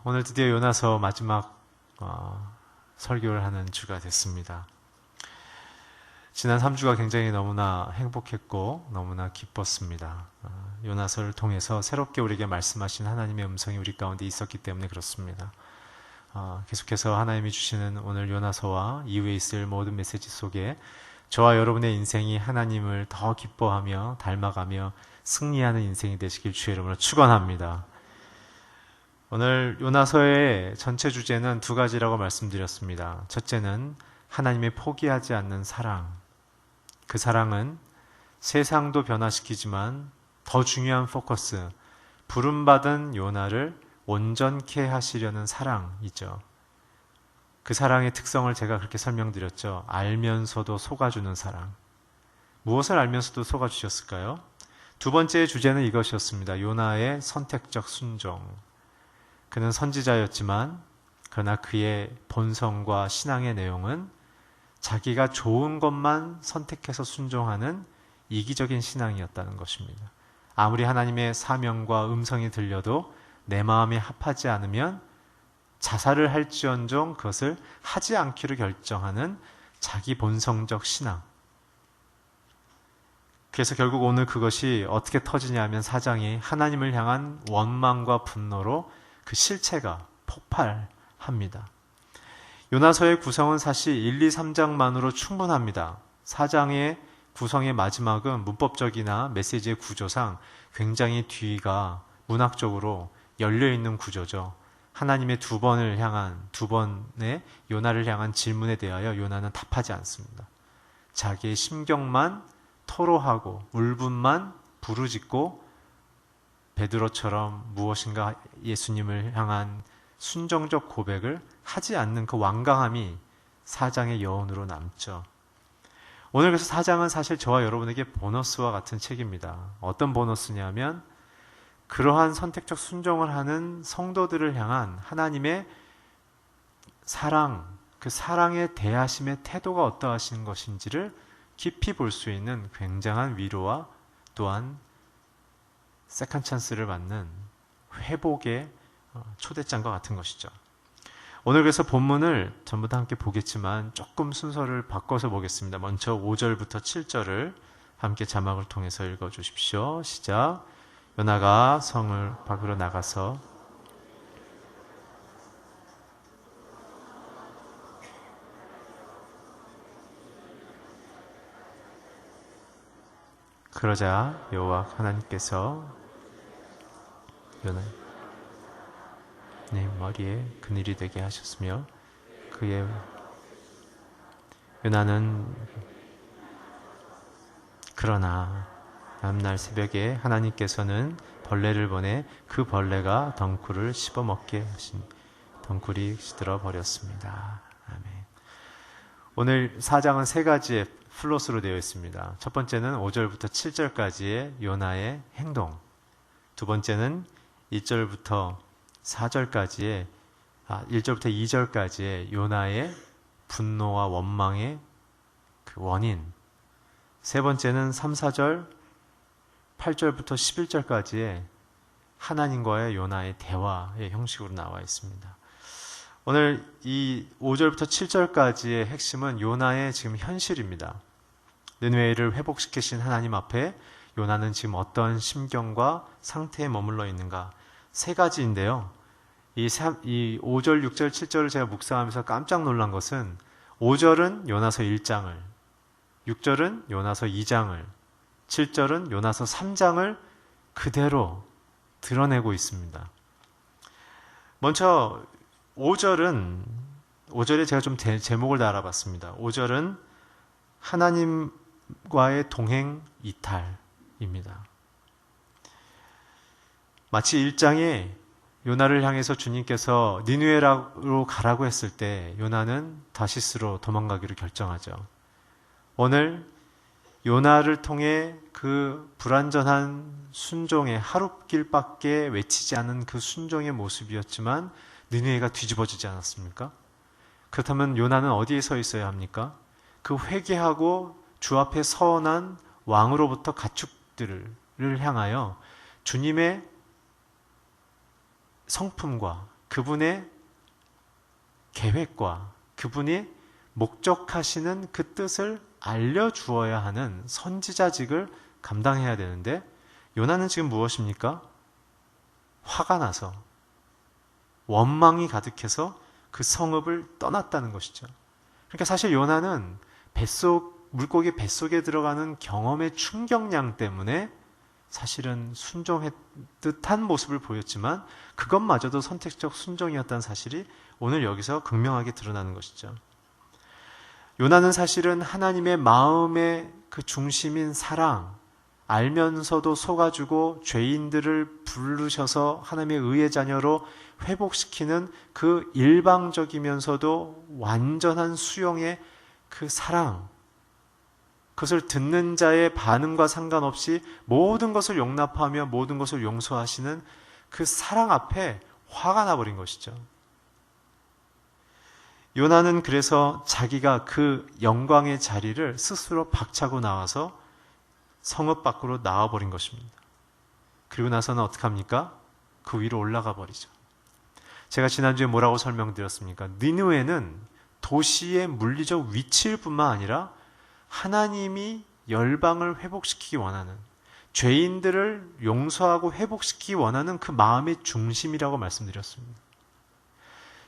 오늘 드디어 요나서 마지막 설교를 하는 주가 됐습니다. 지난 3주가 굉장히 너무나 행복했고 너무나 기뻤습니다. 요나서를 통해서 새롭게 우리에게 말씀하신 하나님의 음성이 우리 가운데 있었기 때문에 그렇습니다. 계속해서 하나님이 주시는 오늘 요나서와 이후에 있을 모든 메시지 속에 저와 여러분의 인생이 하나님을 더 기뻐하며 닮아가며 승리하는 인생이 되시길 주의 이름으로 축원합니다. 오늘 요나서의 전체 주제는 두 가지라고 말씀드렸습니다. 첫째는 하나님의 포기하지 않는 사랑. 그 사랑은 세상도 변화시키지만 더 중요한 포커스, 부름받은 요나를 온전케 하시려는 사랑이죠. 그 사랑의 특성을 제가 그렇게 설명드렸죠. 알면서도 속아주는 사랑. 무엇을 알면서도 속아주셨을까요? 두 번째 주제는 이것이었습니다. 요나의 선택적 순종. 그는 선지자였지만 그러나 그의 본성과 신앙의 내용은 자기가 좋은 것만 선택해서 순종하는 이기적인 신앙이었다는 것입니다. 아무리 하나님의 사명과 음성이 들려도 내 마음에 합하지 않으면 자살을 할지언정 그것을 하지 않기로 결정하는 자기 본성적 신앙. 그래서 결국 오늘 그것이 어떻게 터지냐면 사장이 하나님을 향한 원망과 분노로 그 실체가 폭발합니다. 요나서의 구성은 사실 1, 2, 3장만으로 충분합니다. 4장의 구성의 마지막은 문법적이나 메시지의 구조상 굉장히 뒤가 문학적으로 열려있는 구조죠. 하나님의 두 번의 요나를 향한 질문에 대하여 요나는 답하지 않습니다. 자기의 심경만 토로하고 울분만 부르짖고 베드로처럼 무엇인가 예수님을 향한 순종적 고백을 하지 않는 그 완강함이 4장의 여운으로 남죠. 오늘 그래서 4장은 사실 저와 여러분에게 보너스와 같은 책입니다. 어떤 보너스냐면 그러한 선택적 순종을 하는 성도들을 향한 하나님의 사랑, 그 사랑의 대하심의 태도가 어떠하신 것인지를 깊이 볼 수 있는 굉장한 위로와 또한 세컨 찬스를 받는 회복의 초대장과 같은 것이죠. 오늘 그래서 본문을 전부 다 함께 보겠지만 조금 순서를 바꿔서 보겠습니다. 먼저 5절부터 7절을 함께 자막을 통해서 읽어주십시오. 시작. 요나가 성을 밖으로 나가서 그러자 여호와 하나님께서 요나의 머리에 그늘이 되게 하셨으며 그의 요나는 그러나 다음날 새벽에 하나님께서는 벌레를 보내 그 벌레가 덩굴을 씹어먹게 하신 덩굴이 시들어 버렸습니다. 아멘. 오늘 4장은 세 가지의 플롯으로 되어 있습니다. 첫 번째는 5절부터 7절까지의 요나의 행동. 두 번째는 1절부터 4절까지의 1절부터 2절까지의 요나의 분노와 원망의 그 원인. 세 번째는 3, 4절 8절부터 11절까지의 하나님과의 요나의 대화의 형식으로 나와 있습니다. 오늘 이 5절부터 7절까지의 핵심은 요나의 지금 현실입니다. 느느웨를 회복시키신 하나님 앞에 요나는 지금 어떤 심경과 상태에 머물러 있는가? 세 가지인데요. 이 5절, 6절, 7절을 제가 묵상하면서 깜짝 놀란 것은 5절은 요나서 1장을, 6절은 요나서 2장을, 7절은 요나서 3장을 그대로 드러내고 있습니다. 먼저 5절에 제가 좀 제목을 달아봤습니다. 5절은 하나님과의 동행 이탈입니다. 마치 1장에 요나를 향해서 주님께서 니느웨로 가라고 했을 때 요나는 다시스로 도망가기로 결정하죠. 오늘 요나를 통해 그 불완전한 순종의 하룻길밖에 외치지 않은 그 순종의 모습이었지만 니느웨가 뒤집어지지 않았습니까? 그렇다면 요나는 어디에 서 있어야 합니까? 그 회개하고 주 앞에 서원한 왕으로부터 가축들을 향하여 주님의 성품과 그분의 계획과 그분이 목적하시는 그 뜻을 알려주어야 하는 선지자직을 감당해야 되는데, 요나는 지금 무엇입니까? 화가 나서, 원망이 가득해서 그 성읍을 떠났다는 것이죠. 그러니까 사실 요나는 물고기 뱃속에 들어가는 경험의 충격량 때문에 사실은 순종했 듯한 모습을 보였지만, 그것마저도 선택적 순종이었다는 사실이 오늘 여기서 극명하게 드러나는 것이죠. 요나는 사실은 하나님의 마음의 그 중심인 사랑, 알면서도 속아주고 죄인들을 부르셔서 하나님의 의의 자녀로 회복시키는 그 일방적이면서도 완전한 수용의 그 사랑, 그것을 듣는 자의 반응과 상관없이 모든 것을 용납하며 모든 것을 용서하시는 그 사랑 앞에 화가 나버린 것이죠. 요나는 그래서 자기가 그 영광의 자리를 스스로 박차고 나와서 성읍 밖으로 나와버린 것입니다. 그리고 나서는 어떻게 합니까? 그 위로 올라가 버리죠. 제가 지난주에 뭐라고 설명드렸습니까? 니느웨는 도시의 물리적 위치일 뿐만 아니라 하나님이 열방을 회복시키기 원하는, 죄인들을 용서하고 회복시키기 원하는 그 마음의 중심이라고 말씀드렸습니다.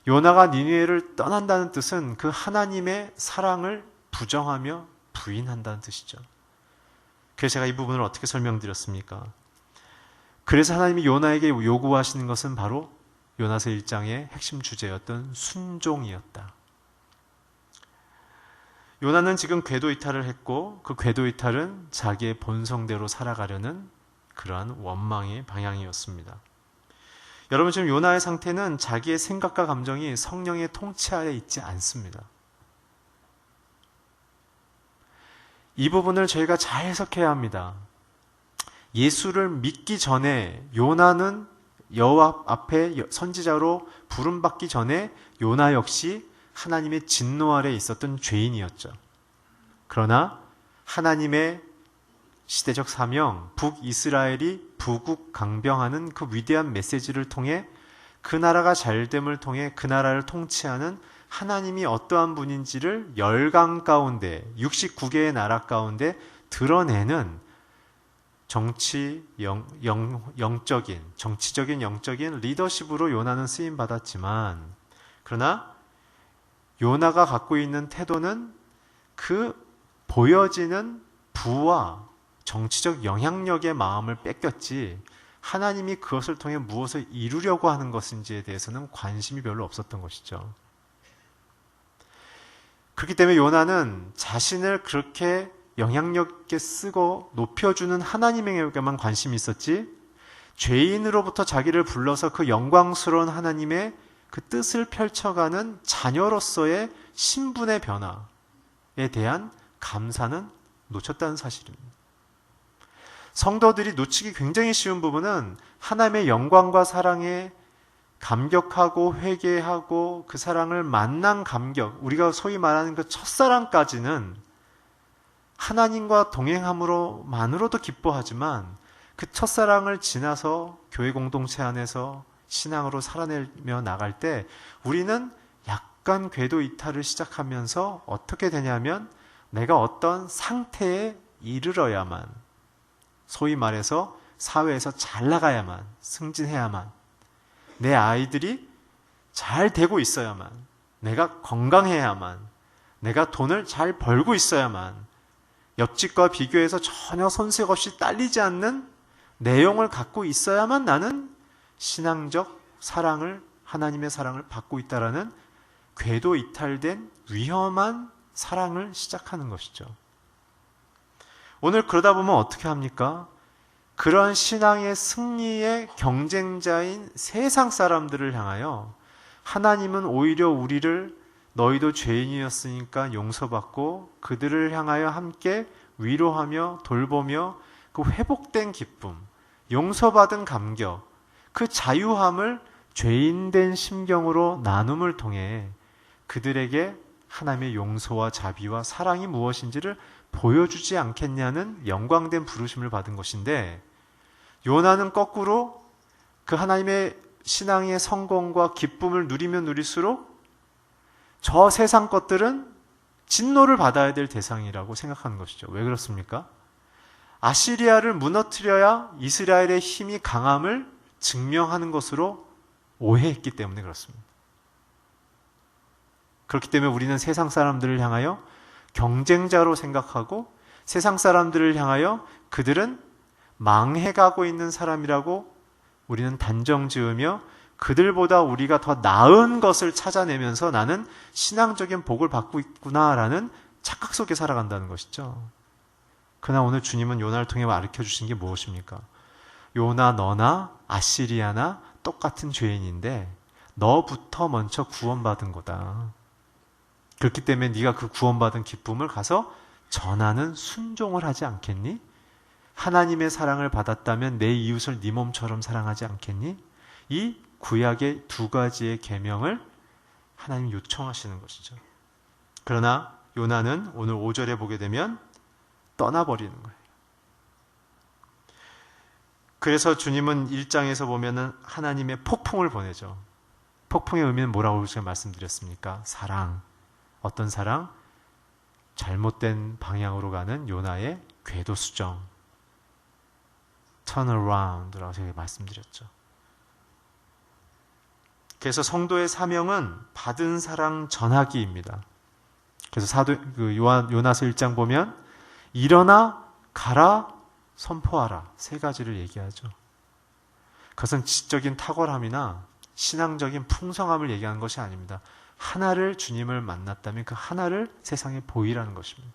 요나가 니느웨를 떠난다는 뜻은 그 하나님의 사랑을 부정하며 부인한다는 뜻이죠. 그래서 제가 이 부분을 어떻게 설명드렸습니까? 그래서 하나님이 요나에게 요구하시는 것은 바로 요나서 1장의 핵심 주제였던 순종이었다. 요나는 지금 궤도 이탈을 했고, 그 궤도 이탈은 자기의 본성대로 살아가려는 그러한 원망의 방향이었습니다. 여러분, 지금 요나의 상태는 자기의 생각과 감정이 성령의 통치하에 있지 않습니다. 이 부분을 저희가 잘 해석해야 합니다. 예수를 믿기 전에 요나는 여호와 앞에 선지자로 부름받기 전에 요나 역시 하나님의 진노 아래 있었던 죄인이었죠. 그러나 하나님의 시대적 사명, 북이스라엘이 부국 강병하는 그 위대한 메시지를 통해 그 나라가 잘됨을 통해 그 나라를 통치하는 하나님이 어떠한 분인지를 열강 가운데 69개의 나라 가운데 드러내는 정치적인 영적인 리더십으로 요나는 쓰임 받았지만, 그러나 요나가 갖고 있는 태도는 그 보여지는 부와 정치적 영향력의 마음을 뺏겼지, 하나님이 그것을 통해 무엇을 이루려고 하는 것인지에 대해서는 관심이 별로 없었던 것이죠. 그렇기 때문에 요나는 자신을 그렇게 영향력 있게 쓰고 높여주는 하나님에게만 관심이 있었지, 죄인으로부터 자기를 불러서 그 영광스러운 하나님의 그 뜻을 펼쳐가는 자녀로서의 신분의 변화에 대한 감사는 놓쳤다는 사실입니다. 성도들이 놓치기 굉장히 쉬운 부분은 하나님의 영광과 사랑에 감격하고 회개하고 그 사랑을 만난 감격, 우리가 소위 말하는 그 첫사랑까지는 하나님과 동행함으로만으로도 기뻐하지만, 그 첫사랑을 지나서 교회 공동체 안에서 신앙으로 살아내며 나갈 때 우리는 약간 궤도 이탈을 시작하면서 어떻게 되냐면, 내가 어떤 상태에 이르러야만, 소위 말해서 사회에서 잘 나가야만, 승진해야만, 내 아이들이 잘 되고 있어야만, 내가 건강해야만, 내가 돈을 잘 벌고 있어야만, 옆집과 비교해서 전혀 손색 없이 딸리지 않는 내용을 갖고 있어야만 나는 신앙적 사랑을, 하나님의 사랑을 받고 있다라는 궤도 이탈된 위험한 사랑을 시작하는 것이죠. 오늘 그러다 보면 어떻게 합니까? 그런 신앙의 승리의 경쟁자인 세상 사람들을 향하여 하나님은 오히려 우리를 너희도 죄인이었으니까 용서받고 그들을 향하여 함께 위로하며 돌보며 그 회복된 기쁨, 용서받은 감격, 그 자유함을 죄인된 심경으로 나눔을 통해 그들에게 하나님의 용서와 자비와 사랑이 무엇인지를 보여주지 않겠냐는 영광된 부르심을 받은 것인데, 요나는 거꾸로 그 하나님의 신앙의 성공과 기쁨을 누리면 누릴수록 저 세상 것들은 진노를 받아야 될 대상이라고 생각하는 것이죠. 왜 그렇습니까? 아시리아를 무너뜨려야 이스라엘의 힘이 강함을 증명하는 것으로 오해했기 때문에 그렇습니다. 그렇기 때문에 우리는 세상 사람들을 향하여 경쟁자로 생각하고 세상 사람들을 향하여 그들은 망해가고 있는 사람이라고 우리는 단정 지으며 그들보다 우리가 더 나은 것을 찾아내면서 나는 신앙적인 복을 받고 있구나라는 착각 속에 살아간다는 것이죠. 그러나 오늘 주님은 요나를 통해 가르쳐 주신 게 무엇입니까? 요나 너나 아시리아나 똑같은 죄인인데 너부터 먼저 구원받은 거다. 그렇기 때문에 네가 그 구원받은 기쁨을 가서 전하는 순종을 하지 않겠니? 하나님의 사랑을 받았다면 내 이웃을 네 몸처럼 사랑하지 않겠니? 이 구약의 두 가지의 계명을 하나님 요청하시는 것이죠. 그러나 요나는 오늘 5절에 보게 되면 떠나버리는 거예요. 그래서 주님은 1장에서 보면은 하나님의 폭풍을 보내죠. 폭풍의 의미는 뭐라고 제가 말씀드렸습니까? 사랑. 어떤 사랑? 잘못된 방향으로 가는 요나의 궤도 수정. turn around라고 제가 말씀드렸죠. 그래서 성도의 사명은 받은 사랑 전하기입니다. 그래서 요나서 1장 보면 일어나 가라 선포하라 세 가지를 얘기하죠. 그것은 지적인 탁월함이나 신앙적인 풍성함을 얘기하는 것이 아닙니다. 하나를 주님을 만났다면 그 하나를 세상에 보이라는 것입니다.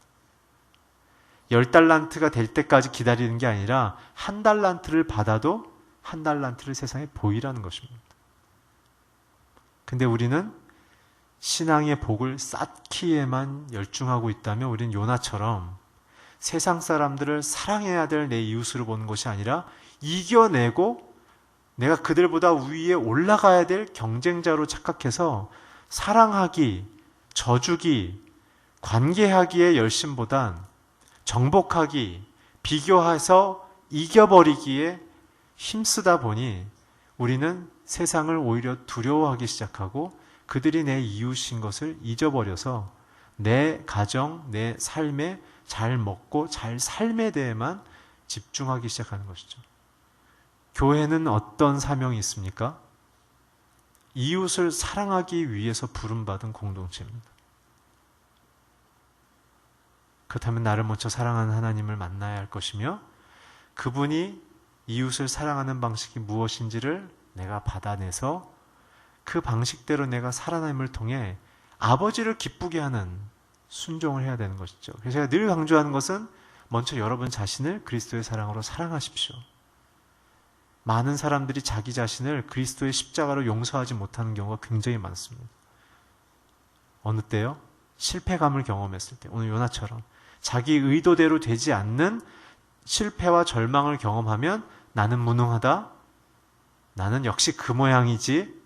10달란트가 될 때까지 기다리는 게 아니라 1달란트를 받아도 1달란트를 세상에 보이라는 것입니다. 근데 우리는 신앙의 복을 쌓기에만 열중하고 있다면 우리는 요나처럼 세상 사람들을 사랑해야 될 내 이웃으로 보는 것이 아니라 이겨내고 내가 그들보다 위에 올라가야 될 경쟁자로 착각해서 사랑하기, 져주기, 관계하기의 열심보단 정복하기, 비교해서 이겨버리기에 힘쓰다 보니 우리는 세상을 오히려 두려워하기 시작하고 그들이 내 이웃인 것을 잊어버려서 내 가정, 내 삶에 잘 먹고 잘 삶에 대해만 집중하기 시작하는 것이죠. 교회는 어떤 사명이 있습니까? 이웃을 사랑하기 위해서 부름받은 공동체입니다. 그렇다면 나를 먼저 사랑하는 하나님을 만나야 할 것이며 그분이 이웃을 사랑하는 방식이 무엇인지를 내가 받아내서 그 방식대로 내가 살아남을 통해 아버지를 기쁘게 하는 순종을 해야 되는 것이죠. 그래서 제가 늘 강조하는 것은 먼저 여러분 자신을 그리스도의 사랑으로 사랑하십시오. 많은 사람들이 자기 자신을 그리스도의 십자가로 용서하지 못하는 경우가 굉장히 많습니다. 어느 때요? 실패감을 경험했을 때, 오늘 요나처럼 자기 의도대로 되지 않는 실패와 절망을 경험하면 나는 무능하다, 나는 역시 그 모양이지,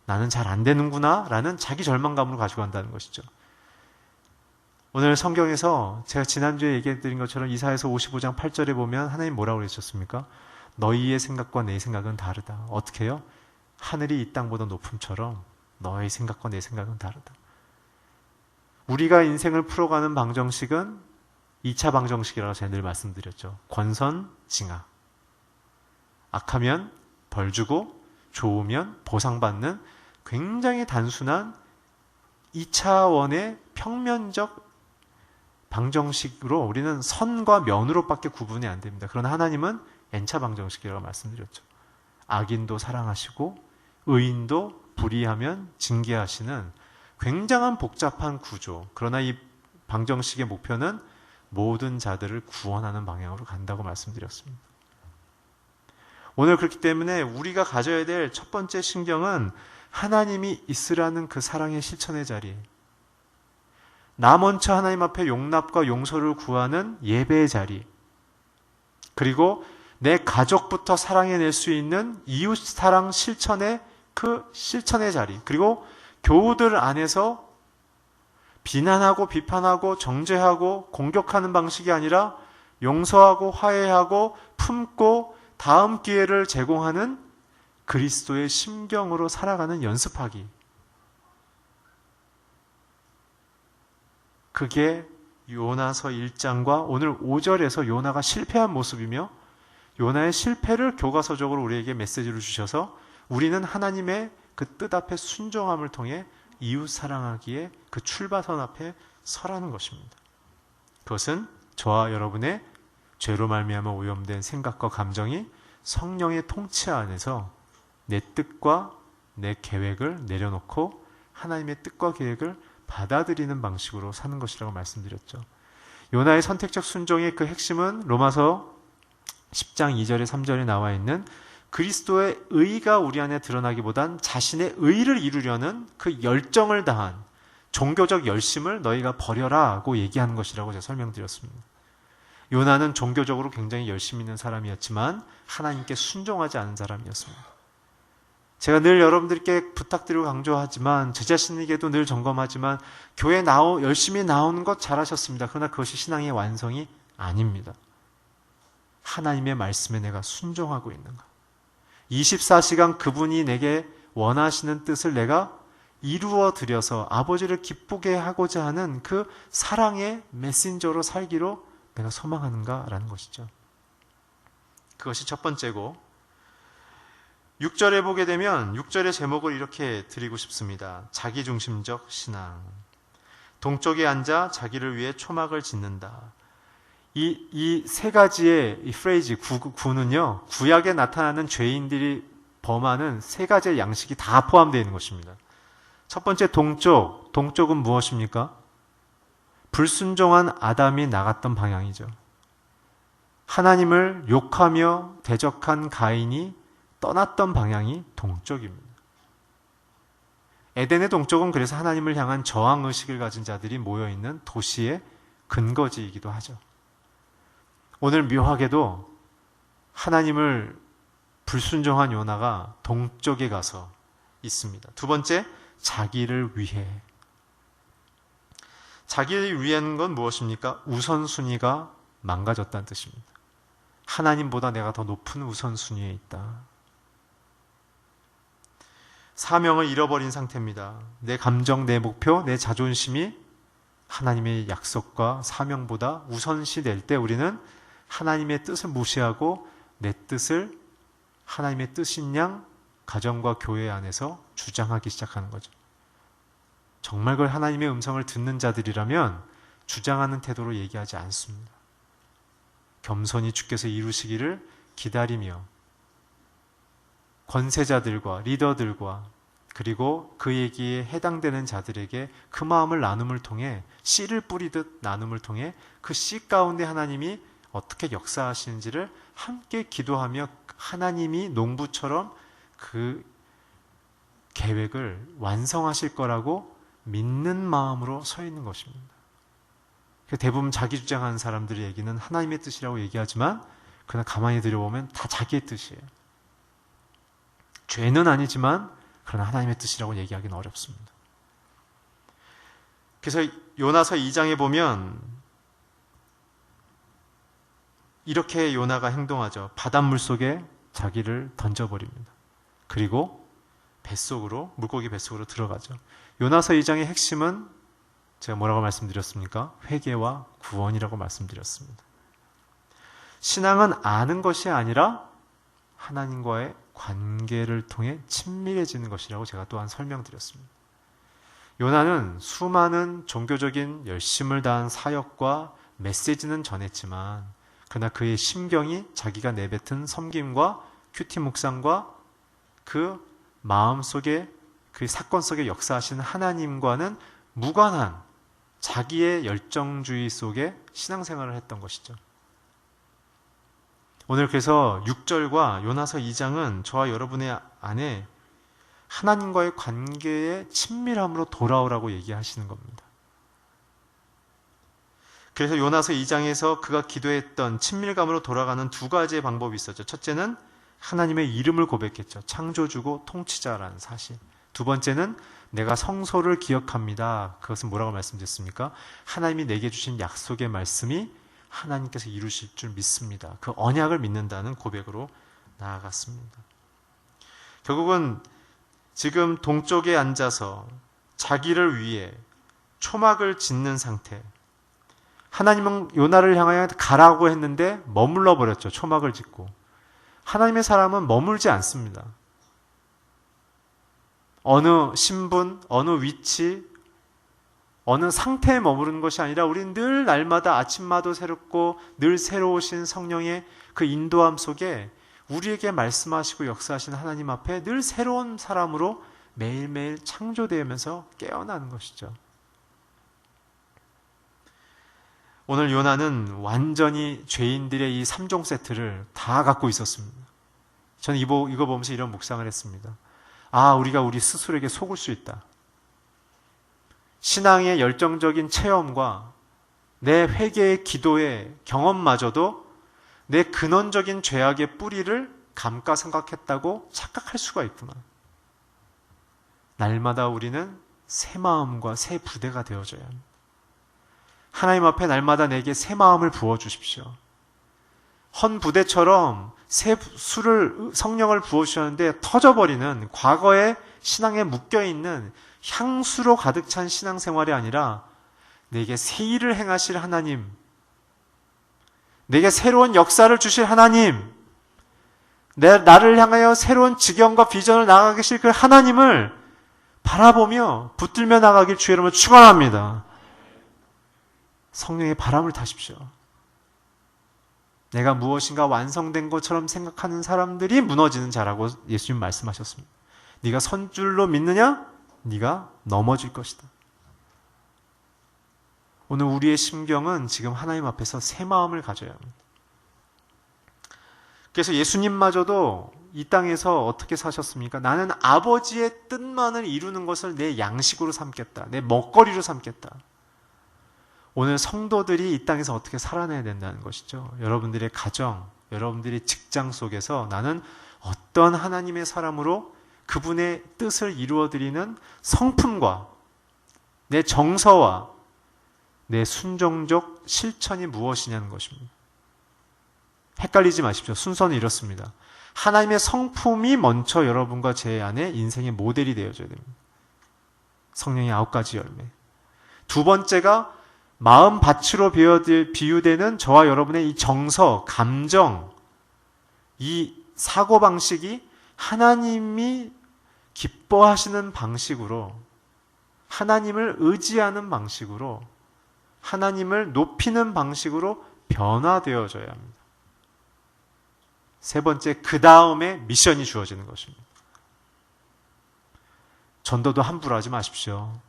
나는 잘 안 되는구나 라는 자기 절망감으로 가지고 간다는 것이죠. 오늘 성경에서 제가 지난주에 얘기해드린 것처럼 이사야서 55장 8절에 보면 하나님 뭐라고 그러셨습니까? 너희의 생각과 내 생각은 다르다. 어떻게 해요? 하늘이 이 땅보다 높음처럼 너의 생각과 내 생각은 다르다. 우리가 인생을 풀어가는 방정식은 2차 방정식이라고 제가 늘 말씀드렸죠. 권선징악. 악하면 벌 주고 좋으면 보상받는 굉장히 단순한 2차원의 평면적 방정식으로 우리는 선과 면으로밖에 구분이 안 됩니다. 그러나 하나님은 N차 방정식이라고 말씀드렸죠. 악인도 사랑하시고 의인도 불의하면 징계하시는 굉장한 복잡한 구조. 그러나 이 방정식의 목표는 모든 자들을 구원하는 방향으로 간다고 말씀드렸습니다. 오늘 그렇기 때문에 우리가 가져야 될 첫 번째 신경은 하나님이 있으라는 그 사랑의 실천의 자리. 나 먼저 하나님 앞에 용납과 용서를 구하는 예배의 자리. 그리고 내 가족부터 사랑해낼 수 있는 이웃 사랑 실천의 그 실천의 자리. 그리고 교우들 안에서 비난하고 비판하고 정죄하고 공격하는 방식이 아니라 용서하고 화해하고 품고 다음 기회를 제공하는 그리스도의 심경으로 살아가는 연습하기. 그게 요나서 1장과 오늘 5절에서 요나가 실패한 모습이며 요나의 실패를 교과서적으로 우리에게 메시지를 주셔서 우리는 하나님의 그 뜻 앞에 순종함을 통해 이웃 사랑하기에 그 출발선 앞에 서라는 것입니다. 그것은 저와 여러분의 죄로 말미암아 오염된 생각과 감정이 성령의 통치 안에서 내 뜻과 내 계획을 내려놓고 하나님의 뜻과 계획을 받아들이는 방식으로 사는 것이라고 말씀드렸죠. 요나의 선택적 순종의 그 핵심은 로마서 10장 2절에 3절에 나와 있는 그리스도의 의가 우리 안에 드러나기보단 자신의 의를 이루려는 그 열정을 다한 종교적 열심을 너희가 버려라고 얘기하는 것이라고 제가 설명드렸습니다. 요나는 종교적으로 굉장히 열심 있는 사람이었지만 하나님께 순종하지 않은 사람이었습니다. 제가 늘 여러분들께 부탁드리고 강조하지만 제 자신에게도 늘 점검하지만 교회 열심히 나오는 것 잘하셨습니다. 그러나 그것이 신앙의 완성이 아닙니다. 하나님의 말씀에 내가 순종하고 있는가? 24시간 그분이 내게 원하시는 뜻을 내가 이루어 드려서 아버지를 기쁘게 하고자 하는 그 사랑의 메신저로 살기로 내가 소망하는가라는 것이죠. 그것이 첫 번째고 6절에 보게 되면 6절의 제목을 이렇게 드리고 싶습니다. 자기중심적 신앙. 동쪽에 앉아 자기를 위해 초막을 짓는다. 이 세 가지의 이 프레이즈, 구는요, 구약에 나타나는 죄인들이 범하는 세 가지의 양식이 다 포함되어 있는 것입니다. 첫 번째 동쪽은 무엇입니까? 불순종한 아담이 나갔던 방향이죠. 하나님을 욕하며 대적한 가인이 떠났던 방향이 동쪽입니다. 에덴의 동쪽은 그래서 하나님을 향한 저항의식을 가진 자들이 모여있는 도시의 근거지이기도 하죠. 오늘 묘하게도 하나님을 불순종한 요나가 동쪽에 가서 있습니다. 두 번째, 자기를 위해. 자기를 위한 건 무엇입니까? 우선순위가 망가졌다는 뜻입니다. 하나님보다 내가 더 높은 우선순위에 있다. 사명을 잃어버린 상태입니다. 내 감정, 내 목표, 내 자존심이 하나님의 약속과 사명보다 우선시 될 때 우리는 하나님의 뜻을 무시하고 내 뜻을 하나님의 뜻인 양 가정과 교회 안에서 주장하기 시작하는 거죠. 정말 그걸 하나님의 음성을 듣는 자들이라면 주장하는 태도로 얘기하지 않습니다. 겸손히 주께서 이루시기를 기다리며 권세자들과 리더들과 그리고 그 얘기에 해당되는 자들에게 그 마음을 나눔을 통해 씨를 뿌리듯 나눔을 통해 그 씨 가운데 하나님이 어떻게 역사하시는지를 함께 기도하며 하나님이 농부처럼 그 계획을 완성하실 거라고 믿는 마음으로 서 있는 것입니다. 대부분 자기 주장하는 사람들의 얘기는 하나님의 뜻이라고 얘기하지만 그러나 가만히 들여보면 다 자기의 뜻이에요. 죄는 아니지만 그러나 하나님의 뜻이라고 얘기하기는 어렵습니다. 그래서 요나서 2장에 보면 이렇게 요나가 행동하죠. 바닷물 속에 자기를 던져버립니다. 그리고 물고기 뱃속으로 들어가죠. 요나서 2장의 핵심은 제가 뭐라고 말씀드렸습니까? 회개와 구원이라고 말씀드렸습니다. 신앙은 아는 것이 아니라 하나님과의 관계를 통해 친밀해지는 것이라고 제가 또한 설명드렸습니다. 요나는 수많은 종교적인 열심을 다한 사역과 메시지는 전했지만 그러나 그의 심경이 자기가 내뱉은 섬김과 큐티 묵상과 그 마음속에 그 사건 속에 역사하시는 하나님과는 무관한 자기의 열정주의 속에 신앙생활을 했던 것이죠. 오늘 그래서 6절과 요나서 2장은 저와 여러분의 안에 하나님과의 관계의 친밀함으로 돌아오라고 얘기하시는 겁니다. 그래서 요나서 2장에서 그가 기도했던 친밀감으로 돌아가는 두 가지의 방법이 있었죠. 첫째는 하나님의 이름을 고백했죠. 창조주고 통치자라는 사실. 두 번째는 내가 성소를 기억합니다. 그것은 뭐라고 말씀드렸습니까? 하나님이 내게 주신 약속의 말씀이 하나님께서 이루실 줄 믿습니다. 그 언약을 믿는다는 고백으로 나아갔습니다. 결국은 지금 동쪽에 앉아서 자기를 위해 초막을 짓는 상태. 하나님은 요나를 향하여 가라고 했는데 머물러 버렸죠. 초막을 짓고. 하나님의 사람은 머물지 않습니다. 어느 신분, 어느 위치, 어느 상태에 머무르는 것이 아니라 우리는 늘 날마다 아침마다 새롭고 늘 새로우신 성령의 그 인도함 속에 우리에게 말씀하시고 역사하시는 하나님 앞에 늘 새로운 사람으로 매일매일 창조되면서 깨어나는 것이죠. 오늘 요나는 완전히 죄인들의 이 3종 세트를 다 갖고 있었습니다. 저는 이거 보면서 이런 묵상을 했습니다. 아, 우리가 우리 스스로에게 속을 수 있다. 신앙의 열정적인 체험과 내 회개의 기도의 경험마저도 내 근원적인 죄악의 뿌리를 감가상각했다고 착각할 수가 있구나. 날마다 우리는 새 마음과 새 부대가 되어져야 합니다. 하나님 앞에 날마다 내게 새 마음을 부어주십시오. 헌 부대처럼 새 성령을 부어주셨는데 터져버리는 과거의 신앙에 묶여있는 향수로 가득 찬 신앙생활이 아니라 내게 새 일을 행하실 하나님, 내게 새로운 역사를 주실 하나님, 나를 향하여 새로운 지경과 비전을 나아가 계실 그 하나님을 바라보며 붙들며 나가길 주의 이름으로 축원합니다. 성령의 바람을 타십시오. 내가 무엇인가 완성된 것처럼 생각하는 사람들이 무너지는 자라고 예수님 말씀하셨습니다. 네가 선줄로 믿느냐? 네가 넘어질 것이다. 오늘 우리의 심경은 지금 하나님 앞에서 새 마음을 가져야 합니다. 그래서 예수님마저도 이 땅에서 어떻게 사셨습니까? 나는 아버지의 뜻만을 이루는 것을 내 양식으로 삼겠다. 내 먹거리로 삼겠다. 오늘 성도들이 이 땅에서 어떻게 살아내야 된다는 것이죠. 여러분들의 가정, 여러분들의 직장 속에서 나는 어떤 하나님의 사람으로 그분의 뜻을 이루어드리는 성품과 내 정서와 내 순종적 실천이 무엇이냐는 것입니다. 헷갈리지 마십시오. 순서는 이렇습니다. 하나님의 성품이 먼저 여러분과 제 안에 인생의 모델이 되어져야 됩니다. 성령의 9가지 열매. 두 번째가 마음 밭으로 비유되는 저와 여러분의 이 정서, 감정, 이 사고방식이 하나님이 기뻐하시는 방식으로, 하나님을 의지하는 방식으로, 하나님을 높이는 방식으로 변화되어져야 합니다. 세 번째, 그 다음에 미션이 주어지는 것입니다. 전도도 함부로 하지 마십시오.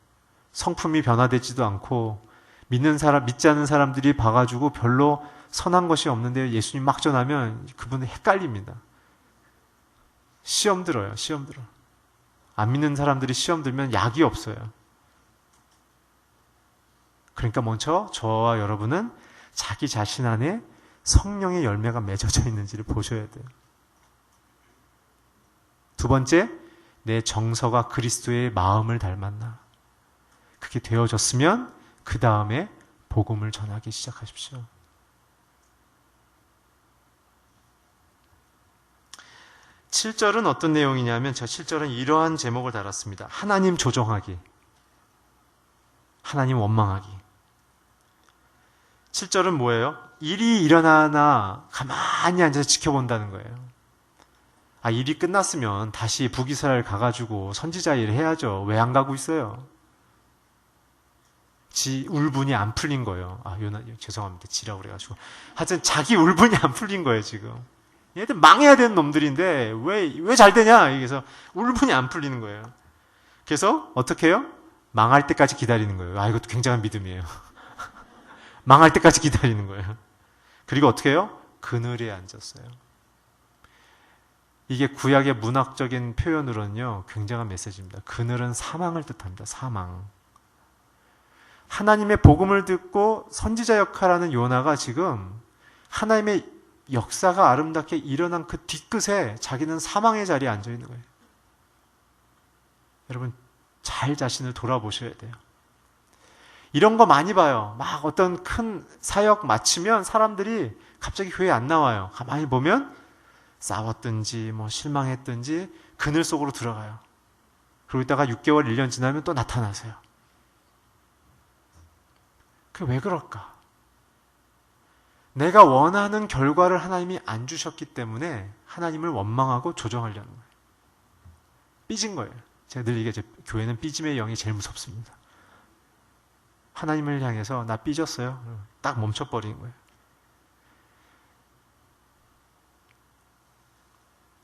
성품이 변화되지도 않고 믿지 않는 사람들이 봐가지고 별로 선한 것이 없는데 예수님 막 전하면 그분은 헷갈립니다. 시험 들어요. 시험 들어. 안 믿는 사람들이 시험 들면 약이 없어요. 그러니까 먼저 저와 여러분은 자기 자신 안에 성령의 열매가 맺어져 있는지를 보셔야 돼요. 두 번째, 내 정서가 그리스도의 마음을 닮았나. 그게 되어졌으면 그 다음에 복음을 전하기 시작하십시오. 7절은 어떤 내용이냐면 제가 7절은 이러한 제목을 달았습니다. 하나님 조정하기, 하나님 원망하기. 7절은 뭐예요? 일이 일어나나 가만히 앉아서 지켜본다는 거예요. 아, 일이 끝났으면 다시 북이스라엘 가가지고 선지자 일을 해야죠. 왜 안 가고 있어요? 지 울분이 안 풀린 거예요. 아, 죄송합니다. 지라고 그래가지고. 하여튼 자기 울분이 안 풀린 거예요, 지금. 얘들 망해야 되는 놈들인데 왜 잘 되냐? 그래서 울분이 안 풀리는 거예요. 그래서 어떻게 해요? 망할 때까지 기다리는 거예요. 아, 이것도 굉장한 믿음이에요. 망할 때까지 기다리는 거예요. 그리고 어떻게 해요? 그늘에 앉았어요. 이게 구약의 문학적인 표현으로는요, 굉장한 메시지입니다. 그늘은 사망을 뜻합니다. 사망. 하나님의 복음을 듣고 선지자 역할하는 요나가 지금 하나님의 역사가 아름답게 일어난 그 뒤끝에 자기는 사망의 자리에 앉아 있는 거예요. 여러분, 잘 자신을 돌아보셔야 돼요. 이런 거 많이 봐요. 막 어떤 큰 사역 마치면 사람들이 갑자기 교회에 안 나와요. 가만히 보면 싸웠든지 뭐 실망했든지 그늘 속으로 들어가요. 그러고 있다가 6개월, 1년 지나면 또 나타나세요. 그게 왜 그럴까? 내가 원하는 결과를 하나님이 안 주셨기 때문에 하나님을 원망하고 조정하려는 거예요. 삐진 거예요. 제가 늘 얘기하죠. 교회는 삐짐의 영이 제일 무섭습니다. 하나님을 향해서 나 삐졌어요. 딱 멈춰버리는 거예요.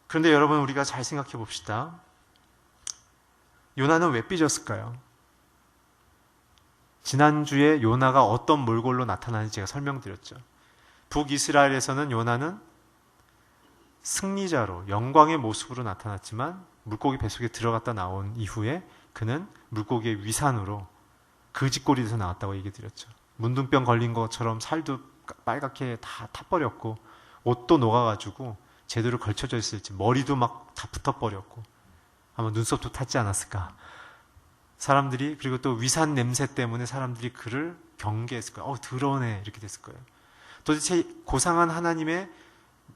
그런데 여러분, 우리가 잘 생각해 봅시다. 요나는 왜 삐졌을까요? 지난주에 요나가 어떤 몰골로 나타나는지 제가 설명드렸죠. 북이스라엘에서는 요나는 승리자로 영광의 모습으로 나타났지만 물고기 뱃속에 들어갔다 나온 이후에 그는 물고기의 위산으로 그짓골이 돼서 나왔다고 얘기 드렸죠. 문둥병 걸린 것처럼 살도 빨갛게 다 타버렸고 옷도 녹아가지고 제대로 걸쳐져 있을지 머리도 막 다 붙어버렸고 아마 눈썹도 탔지 않았을까. 사람들이, 그리고 또 위산 냄새 때문에 사람들이 그를 경계했을 거예요. 더러운 애, 이렇게 됐을 거예요. 도대체 고상한 하나님의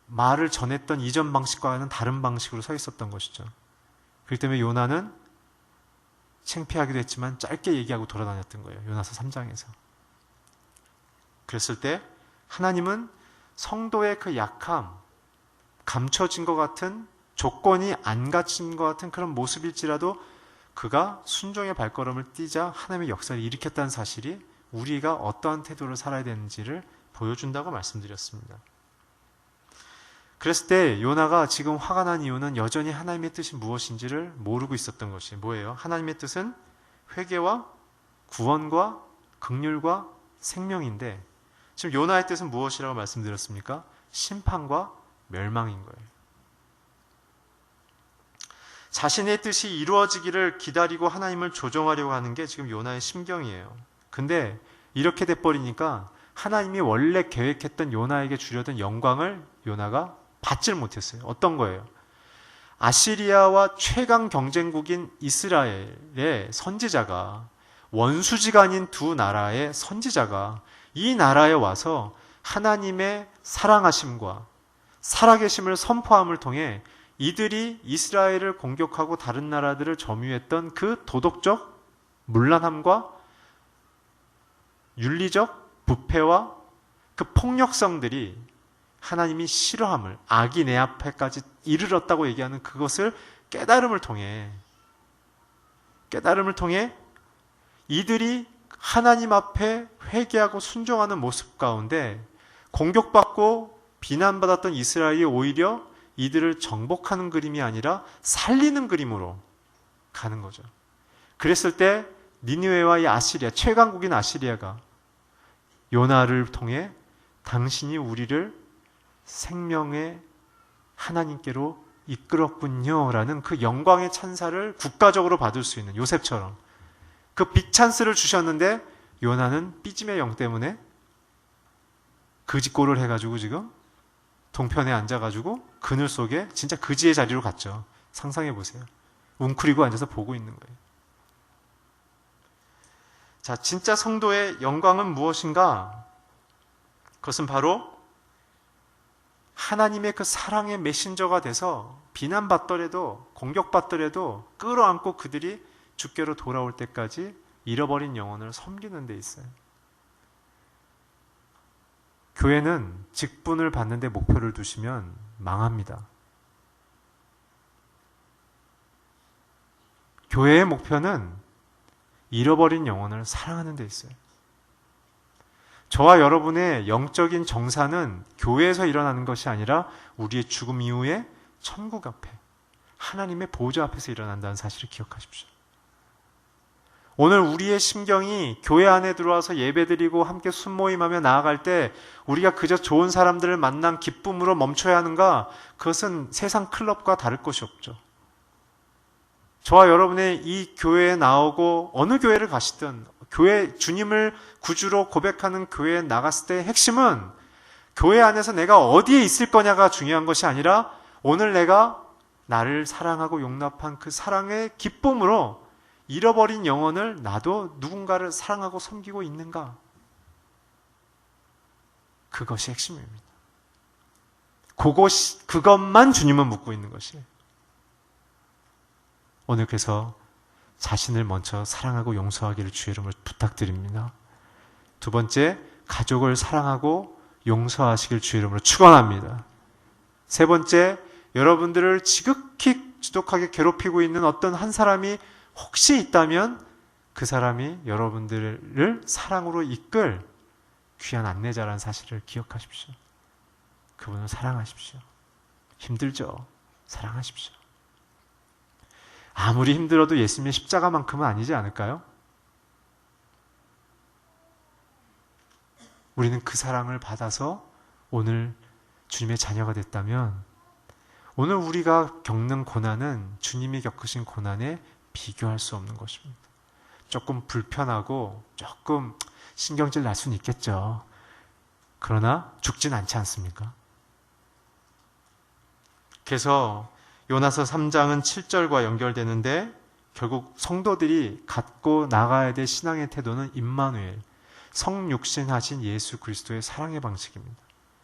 말을 전했던 이전 방식과는 다른 방식으로 서 있었던 것이죠. 그렇기 때문에 요나는 창피하기도 했지만 짧게 얘기하고 돌아다녔던 거예요. 요나서 3장에서. 그랬을 때 하나님은 성도의 그 약함, 감춰진 것 같은, 조건이 안 갖춘 것 같은 그런 모습일지라도 그가 순종의 발걸음을 띄자 하나님의 역사를 일으켰다는 사실이 우리가 어떠한 태도를 살아야 되는지를 보여준다고 말씀드렸습니다. 그랬을 때 요나가 지금 화가 난 이유는 여전히 하나님의 뜻이 무엇인지를 모르고 있었던 것이 뭐예요? 하나님의 뜻은 회개와 구원과 긍휼과 생명인데 지금 요나의 뜻은 무엇이라고 말씀드렸습니까? 심판과 멸망인 거예요. 자신의 뜻이 이루어지기를 기다리고 하나님을 조정하려고 하는 게 지금 요나의 심경이에요. 근데 이렇게 돼버리니까 하나님이 원래 계획했던 요나에게 주려던 영광을 요나가 받질 못했어요. 어떤 거예요? 아시리아와 최강 경쟁국인 이스라엘의 선지자가, 원수지가 아닌 두 나라의 선지자가 이 나라에 와서 하나님의 사랑하심과 살아계심을 선포함을 통해 이들이 이스라엘을 공격하고 다른 나라들을 점유했던 그 도덕적 문란함과 윤리적 부패와 그 폭력성들이 하나님이 싫어함을, 악이 내 앞에까지 이르렀다고 얘기하는 그것을 깨달음을 통해 이들이 하나님 앞에 회개하고 순종하는 모습 가운데 공격받고 비난받았던 이스라엘이 오히려 이들을 정복하는 그림이 아니라 살리는 그림으로 가는 거죠. 그랬을 때 니느웨와 이 아시리아, 최강국인 아시리아가 요나를 통해 당신이 우리를 생명의 하나님께로 이끌었군요 라는 그 영광의 찬사를 국가적으로 받을 수 있는, 요셉처럼 그 빅찬스를 주셨는데 요나는 삐짐의 영 때문에 그짓골을 해가지고 지금 동편에 앉아가지고 그늘 속에 진짜 그지의 자리로 갔죠. 상상해 보세요. 웅크리고 앉아서 보고 있는 거예요. 자, 진짜 성도의 영광은 무엇인가? 그것은 바로 하나님의 그 사랑의 메신저가 돼서 비난받더라도 공격받더라도 끌어안고 그들이 주께로 돌아올 때까지 잃어버린 영혼을 섬기는 데 있어요. 교회는 직분을 받는데 목표를 두시면 망합니다. 교회의 목표는 잃어버린 영혼을 사랑하는 데 있어요. 저와 여러분의 영적인 정사는 교회에서 일어나는 것이 아니라 우리의 죽음 이후에 천국 앞에 하나님의 보좌 앞에서 일어난다는 사실을 기억하십시오. 오늘 우리의 심경이 교회 안에 들어와서 예배드리고 함께 순모임하며 나아갈 때 우리가 그저 좋은 사람들을 만난 기쁨으로 멈춰야 하는가? 그것은 세상 클럽과 다를 것이 없죠. 저와 여러분의 이 교회에 나오고 어느 교회를 가시든 교회, 주님을 구주로 고백하는 교회에 나갔을 때의 핵심은 교회 안에서 내가 어디에 있을 거냐가 중요한 것이 아니라 오늘 내가 나를 사랑하고 용납한 그 사랑의 기쁨으로 잃어버린 영혼을 나도 누군가를 사랑하고 섬기고 있는가? 그것이 핵심입니다. 그것만 주님은 묻고 있는 것이에요. 오늘 그래서 자신을 먼저 사랑하고 용서하기를 주의 이름으로 부탁드립니다. 두 번째, 가족을 사랑하고 용서하시길 주의 이름으로 축원합니다. 세 번째, 여러분들을 지극히 지독하게 괴롭히고 있는 어떤 한 사람이 혹시 있다면 그 사람이 여러분들을 사랑으로 이끌 귀한 안내자라는 사실을 기억하십시오. 그분을 사랑하십시오. 힘들죠? 사랑하십시오. 아무리 힘들어도 예수님의 십자가만큼은 아니지 않을까요? 우리는 그 사랑을 받아서 오늘 주님의 자녀가 됐다면 오늘 우리가 겪는 고난은 주님이 겪으신 고난에 비교할 수 없는 것입니다. 조금 불편하고 조금 신경질 날 수는 있겠죠. 그러나 죽진 않지 않습니까? 그래서 요나서 3장은 7절과 연결되는데 결국 성도들이 갖고 나가야 될 신앙의 태도는 임마누엘, 성육신하신 예수 그리스도의 사랑의 방식입니다.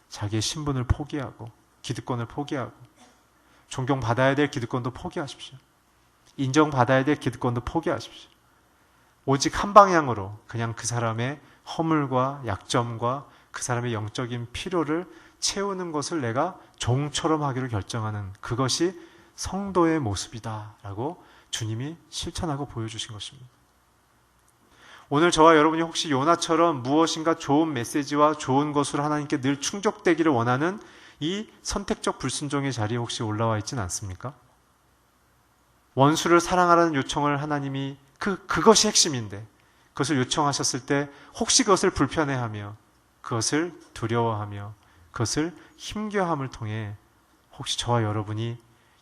자기의 신분을 포기하고 기득권을 포기하고 존경받아야 될 기득권도 포기하십시오. 인정받아야 될 기득권도 포기하십시오. 오직 한 방향으로 그냥 그 사람의 허물과 약점과 그 사람의 영적인 필요를 채우는 것을 내가 종처럼 하기로 결정하는 그것이 성도의 모습이다라고 주님이 실천하고 보여주신 것입니다. 오늘 저와 여러분이 혹시 요나처럼 무엇인가 좋은 메시지와 좋은 것으로 하나님께 늘 충족되기를 원하는 이 선택적 불순종의 자리에 혹시 올라와 있지는 않습니까? 원수를 사랑하라는 요청을 하나님이 그것이 핵심인데 그것을 요청하셨을 때 혹시 그것을 불편해하며 그것을 두려워하며 그것을 힘겨함을 통해 혹시 저와 여러분이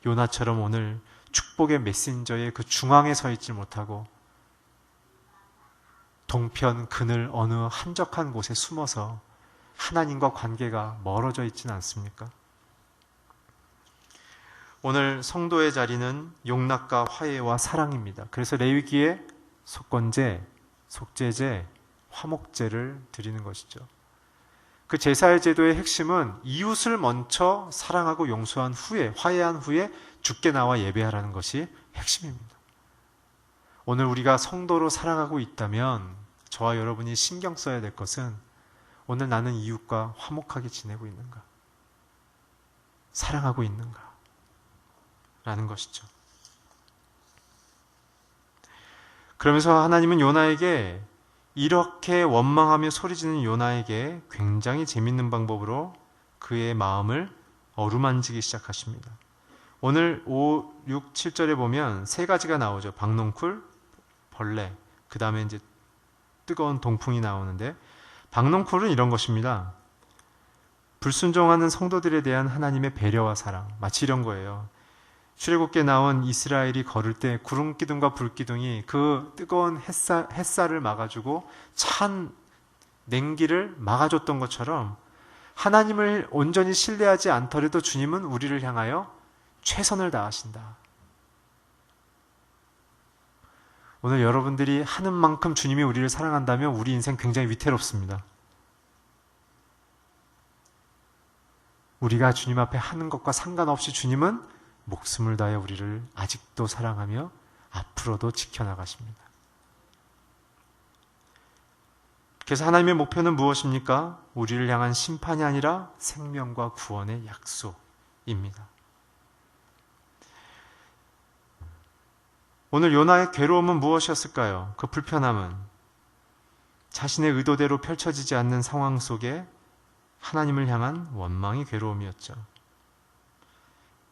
요나처럼 오늘 축복의 메신저의 그 중앙에 서 있지 못하고 동편 그늘 어느 한적한 곳에 숨어서 하나님과 관계가 멀어져 있지는 않습니까? 오늘 성도의 자리는 용납과 화해와 사랑입니다. 그래서 레위기에 속건제, 속죄제, 화목제를 드리는 것이죠. 그 제사의 제도의 핵심은 이웃을 먼저 사랑하고 용서한 후에, 화해한 후에 주께 나와 예배하라는 것이 핵심입니다. 오늘 우리가 성도로 살아가고 있다면 저와 여러분이 신경 써야 될 것은 오늘 나는 이웃과 화목하게 지내고 있는가? 사랑하고 있는가? 라는 것이죠. 그러면서 하나님은 요나에게 이렇게 원망하며 소리지는 요나에게 굉장히 재밌는 방법으로 그의 마음을 어루만지기 시작하십니다. 오늘 5, 6, 7절에 보면 세 가지가 나오죠. 박농쿨, 벌레, 그 다음에 이제 뜨거운 동풍이 나오는데 박농쿨은 이런 것입니다. 불순종하는 성도들에 대한 하나님의 배려와 사랑, 마치 이런 거예요. 출애굽기에 나온 이스라엘이 걸을 때 구름 기둥과 불 기둥이 그 뜨거운 햇살을 막아주고 찬 냉기를 막아줬던 것처럼 하나님을 온전히 신뢰하지 않더라도 주님은 우리를 향하여 최선을 다하신다. 오늘 여러분들이 하는 만큼 주님이 우리를 사랑한다면 우리 인생 굉장히 위태롭습니다. 우리가 주님 앞에 하는 것과 상관없이 주님은 목숨을 다해 우리를 아직도 사랑하며 앞으로도 지켜나가십니다. 그래서 하나님의 목표는 무엇입니까? 우리를 향한 심판이 아니라 생명과 구원의 약속입니다. 오늘 요나의 괴로움은 무엇이었을까요? 그 불편함은 자신의 의도대로 펼쳐지지 않는 상황 속에 하나님을 향한 원망이 괴로움이었죠.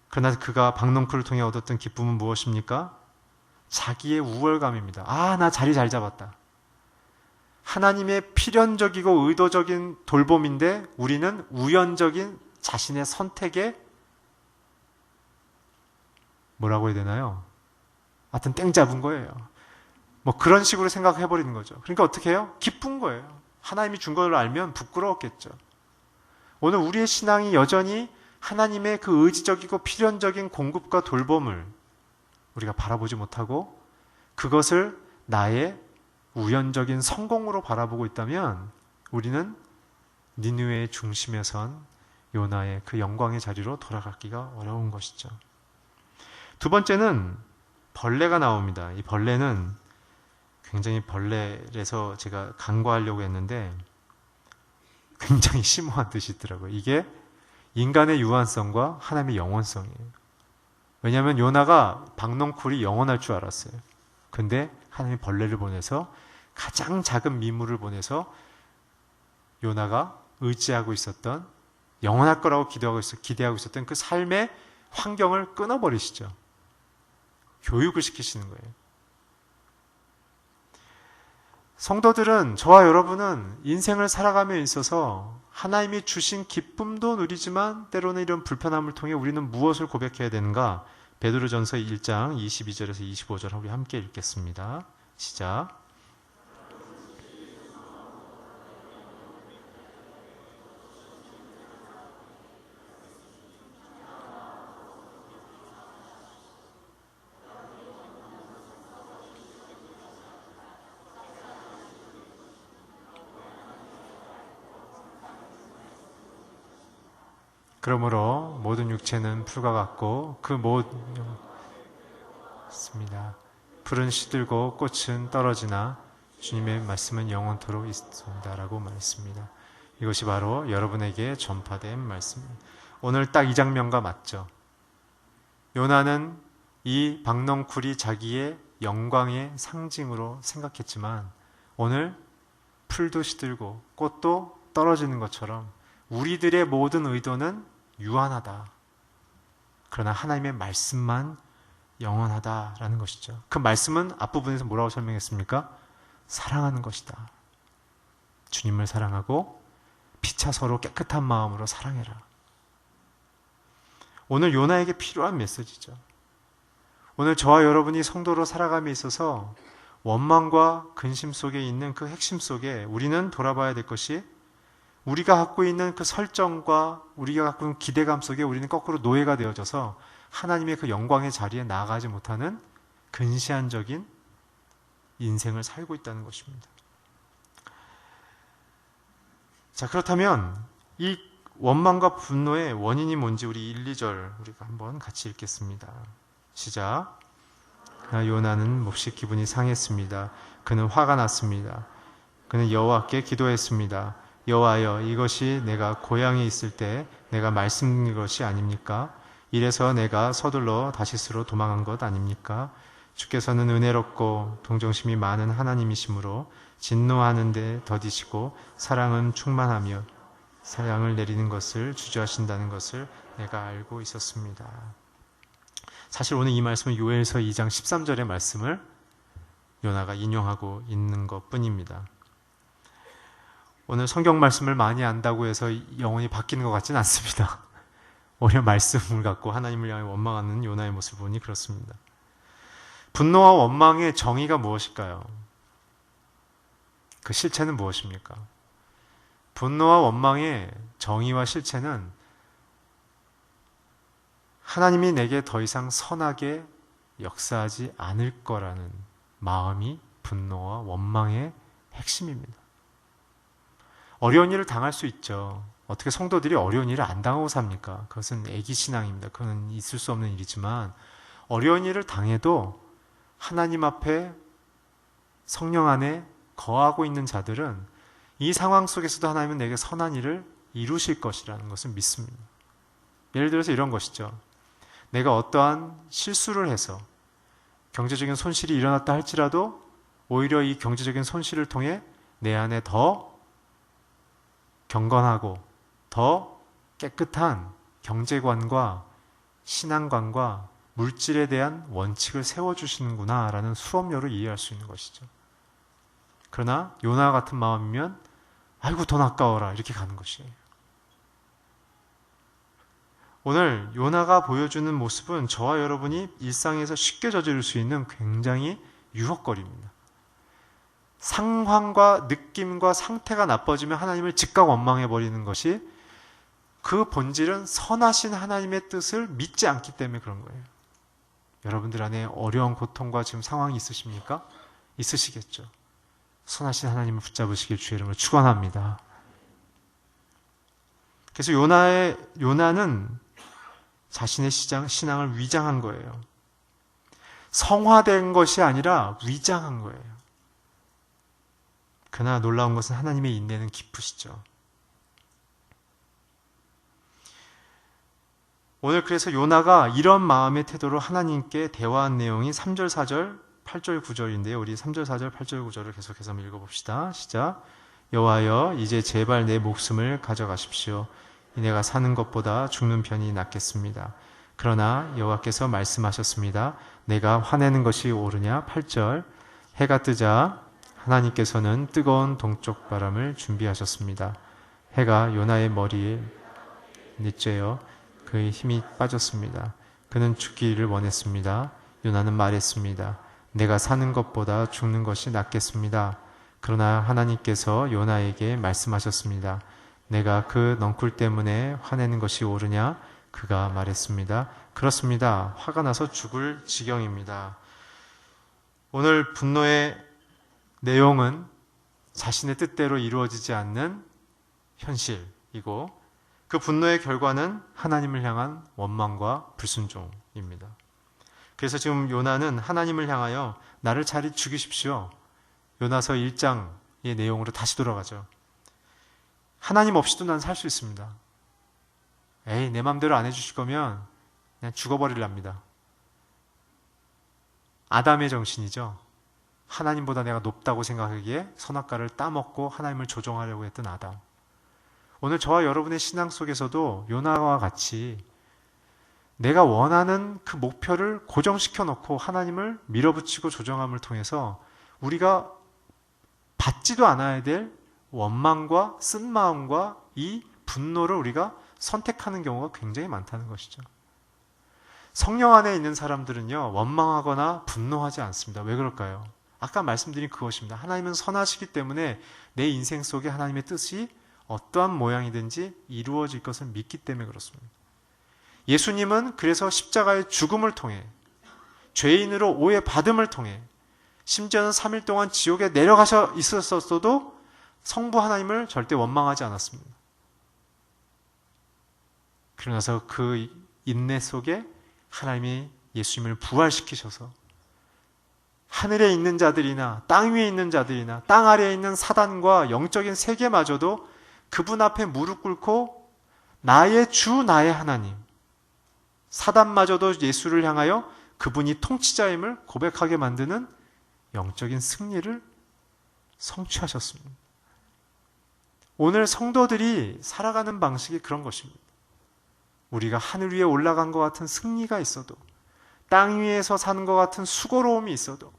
그러나 그가 박농쿨을 통해 얻었던 기쁨은 무엇입니까? 자기의 우월감입니다. 아, 나 자리 잘 잡았다. 하나님의 필연적이고 의도적인 돌봄인데 우리는 우연적인 자신의 선택에 뭐라고 해야 되나요? 하여튼 땡 잡은 거예요. 뭐 그런 식으로 생각해버리는 거죠. 그러니까 어떻게 해요? 기쁜 거예요. 하나님이 준 걸 알면 부끄러웠겠죠. 오늘 우리의 신앙이 여전히 하나님의 그 의지적이고 필연적인 공급과 돌봄을 우리가 바라보지 못하고 그것을 나의 우연적인 성공으로 바라보고 있다면 우리는 니느웨의 중심에 선 요나의 그 영광의 자리로 돌아가기가 어려운 것이죠. 두 번째는 벌레가 나옵니다. 이 벌레는 굉장히 벌레라서 제가 간과하려고 했는데 굉장히 심오한 뜻이 있더라고요. 이게 인간의 유한성과 하나님의 영원성이에요. 왜냐하면 요나가 박넝쿨이 영원할 줄 알았어요. 근데 하나님이 벌레를 보내서 가장 작은 미물을 보내서 요나가 의지하고 있었던 영원할 거라고 기대하고 있었던 그 삶의 환경을 끊어버리시죠. 교육을 시키시는 거예요. 성도들은, 저와 여러분은 인생을 살아감에 있어서 하나님이 주신 기쁨도 누리지만 때로는 이런 불편함을 통해 우리는 무엇을 고백해야 되는가? 베드로전서 1장 22절에서 25절 우리 함께 읽겠습니다. 시작. 그러므로 모든 육체는 풀과 같고 그 모든 있습니다. 풀은 시들고 꽃은 떨어지나 주님의 말씀은 영원토록 있습니다. 라고 말했습니다. 이것이 바로 여러분에게 전파된 말씀입니다. 오늘 딱 이 장면과 맞죠? 요나는 이 박넝쿨이 자기의 영광의 상징으로 생각했지만 오늘 풀도 시들고 꽃도 떨어지는 것처럼 우리들의 모든 의도는 유한하다. 그러나 하나님의 말씀만 영원하다라는 것이죠. 그 말씀은 앞부분에서 뭐라고 설명했습니까? 사랑하는 것이다. 주님을 사랑하고 피차 서로 깨끗한 마음으로 사랑해라. 오늘 요나에게 필요한 메시지죠. 오늘 저와 여러분이 성도로 살아감에 있어서 원망과 근심 속에 있는 그 핵심 속에 우리는 돌아봐야 될 것이 우리가 갖고 있는 그 설정과 우리가 갖고 있는 기대감 속에 우리는 거꾸로 노예가 되어져서 하나님의 그 영광의 자리에 나아가지 못하는 근시안적인 인생을 살고 있다는 것입니다. 자, 그렇다면 이 원망과 분노의 원인이 뭔지 우리 1, 2절 우리가 한번 같이 읽겠습니다. 시작. 요나는 몹시 기분이 상했습니다. 그는 화가 났습니다. 그는 여호와께 기도했습니다. 여호와여, 이것이 내가 고향에 있을 때 내가 말씀드린 것이 아닙니까? 이래서 내가 서둘러 다시스로 도망한 것 아닙니까? 주께서는 은혜롭고 동정심이 많은 하나님이시므로 진노하는데 더디시고 사랑은 충만하며 사랑을 내리는 것을 주저하신다는 것을 내가 알고 있었습니다. 사실 오늘 이 말씀은 요엘서 2장 13절의 말씀을 요나가 인용하고 있는 것 뿐입니다. 오늘 성경 말씀을 많이 안다고 해서 영혼이 바뀌는 것 같지는 않습니다. 오히려 말씀을 갖고 하나님을 향해 원망하는 요나의 모습을 보니 그렇습니다. 분노와 원망의 정의가 무엇일까요? 그 실체는 무엇입니까? 분노와 원망의 정의와 실체는 하나님이 내게 더 이상 선하게 역사하지 않을 거라는 마음이 분노와 원망의 핵심입니다. 어려운 일을 당할 수 있죠. 어떻게 성도들이 어려운 일을 안 당하고 삽니까? 그것은 애기신앙입니다. 그건 있을 수 없는 일이지만 어려운 일을 당해도 하나님 앞에 성령 안에 거하고 있는 자들은 이 상황 속에서도 하나님은 내게 선한 일을 이루실 것이라는 것을 믿습니다. 예를 들어서 이런 것이죠. 내가 어떠한 실수를 해서 경제적인 손실이 일어났다 할지라도 오히려 이 경제적인 손실을 통해 내 안에 더 경건하고 더 깨끗한 경제관과 신앙관과 물질에 대한 원칙을 세워주시는구나 라는 수업료로 이해할 수 있는 것이죠. 그러나 요나 같은 마음이면 아이고 돈 아까워라 이렇게 가는 것이에요. 오늘 요나가 보여주는 모습은 저와 여러분이 일상에서 쉽게 저지를 수 있는 굉장히 유혹거리입니다. 상황과 느낌과 상태가 나빠지면 하나님을 즉각 원망해버리는 것이 그 본질은 선하신 하나님의 뜻을 믿지 않기 때문에 그런 거예요. 여러분들 안에 어려운 고통과 지금 상황이 있으십니까? 있으시겠죠. 선하신 하나님을 붙잡으시길 주의 이름으로 축원합니다. 그래서 요나는 자신의 신앙을 위장한 거예요. 성화된 것이 아니라 위장한 거예요. 그러나 놀라운 것은 하나님의 인내는 깊으시죠. 오늘 그래서 요나가 이런 마음의 태도로 하나님께 대화한 내용이 3절, 4절, 8절, 9절인데요. 우리 3절, 4절, 8절, 9절을 계속해서 한번 읽어봅시다. 시작. 여호와여, 이제 제발 내 목숨을 가져가십시오. 내가 사는 것보다 죽는 편이 낫겠습니다. 그러나 여호와께서 말씀하셨습니다. 내가 화내는 것이 옳으냐? 8절. 해가 뜨자 하나님께서는 뜨거운 동쪽 바람을 준비하셨습니다. 해가 요나의 머리에 내쬐어 그의 힘이 빠졌습니다. 그는 죽기를 원했습니다. 요나는 말했습니다. 내가 사는 것보다 죽는 것이 낫겠습니다. 그러나 하나님께서 요나에게 말씀하셨습니다. 내가 그 넝쿨 때문에 화내는 것이 옳으냐? 그가 말했습니다. 그렇습니다. 화가 나서 죽을 지경입니다. 오늘 분노의 내용은 자신의 뜻대로 이루어지지 않는 현실이고 그 분노의 결과는 하나님을 향한 원망과 불순종입니다. 그래서 지금 요나는 하나님을 향하여 나를 차라리 죽이십시오. 요나서 1장의 내용으로 다시 돌아가죠. 하나님 없이도 난 살 수 있습니다. 에이, 내 맘대로 안 해주실 거면 그냥 죽어버리랍니다. 아담의 정신이죠. 하나님보다 내가 높다고 생각하기에 선악과를 따먹고 하나님을 조종하려고 했던 아담. 오늘 저와 여러분의 신앙 속에서도 요나와 같이 내가 원하는 그 목표를 고정시켜 놓고 하나님을 밀어붙이고 조정함을 통해서 우리가 받지도 않아야 될 원망과 쓴마음과 이 분노를 우리가 선택하는 경우가 굉장히 많다는 것이죠. 성령 안에 있는 사람들은요, 원망하거나 분노하지 않습니다. 왜 그럴까요? 아까 말씀드린 그것입니다. 하나님은 선하시기 때문에 내 인생 속에 하나님의 뜻이 어떠한 모양이든지 이루어질 것을 믿기 때문에 그렇습니다. 예수님은 그래서 십자가의 죽음을 통해 죄인으로 오해받음을 통해 심지어는 3일 동안 지옥에 내려가셔 있었어도 성부 하나님을 절대 원망하지 않았습니다. 그러나서 그 인내 속에 하나님이 예수님을 부활시키셔서 하늘에 있는 자들이나 땅 위에 있는 자들이나 땅 아래에 있는 사단과 영적인 세계마저도 그분 앞에 무릎 꿇고 나의 주 나의 하나님, 사단마저도 예수를 향하여 그분이 통치자임을 고백하게 만드는 영적인 승리를 성취하셨습니다. 오늘 성도들이 살아가는 방식이 그런 것입니다. 우리가 하늘 위에 올라간 것 같은 승리가 있어도, 땅 위에서 사는 것 같은 수고로움이 있어도,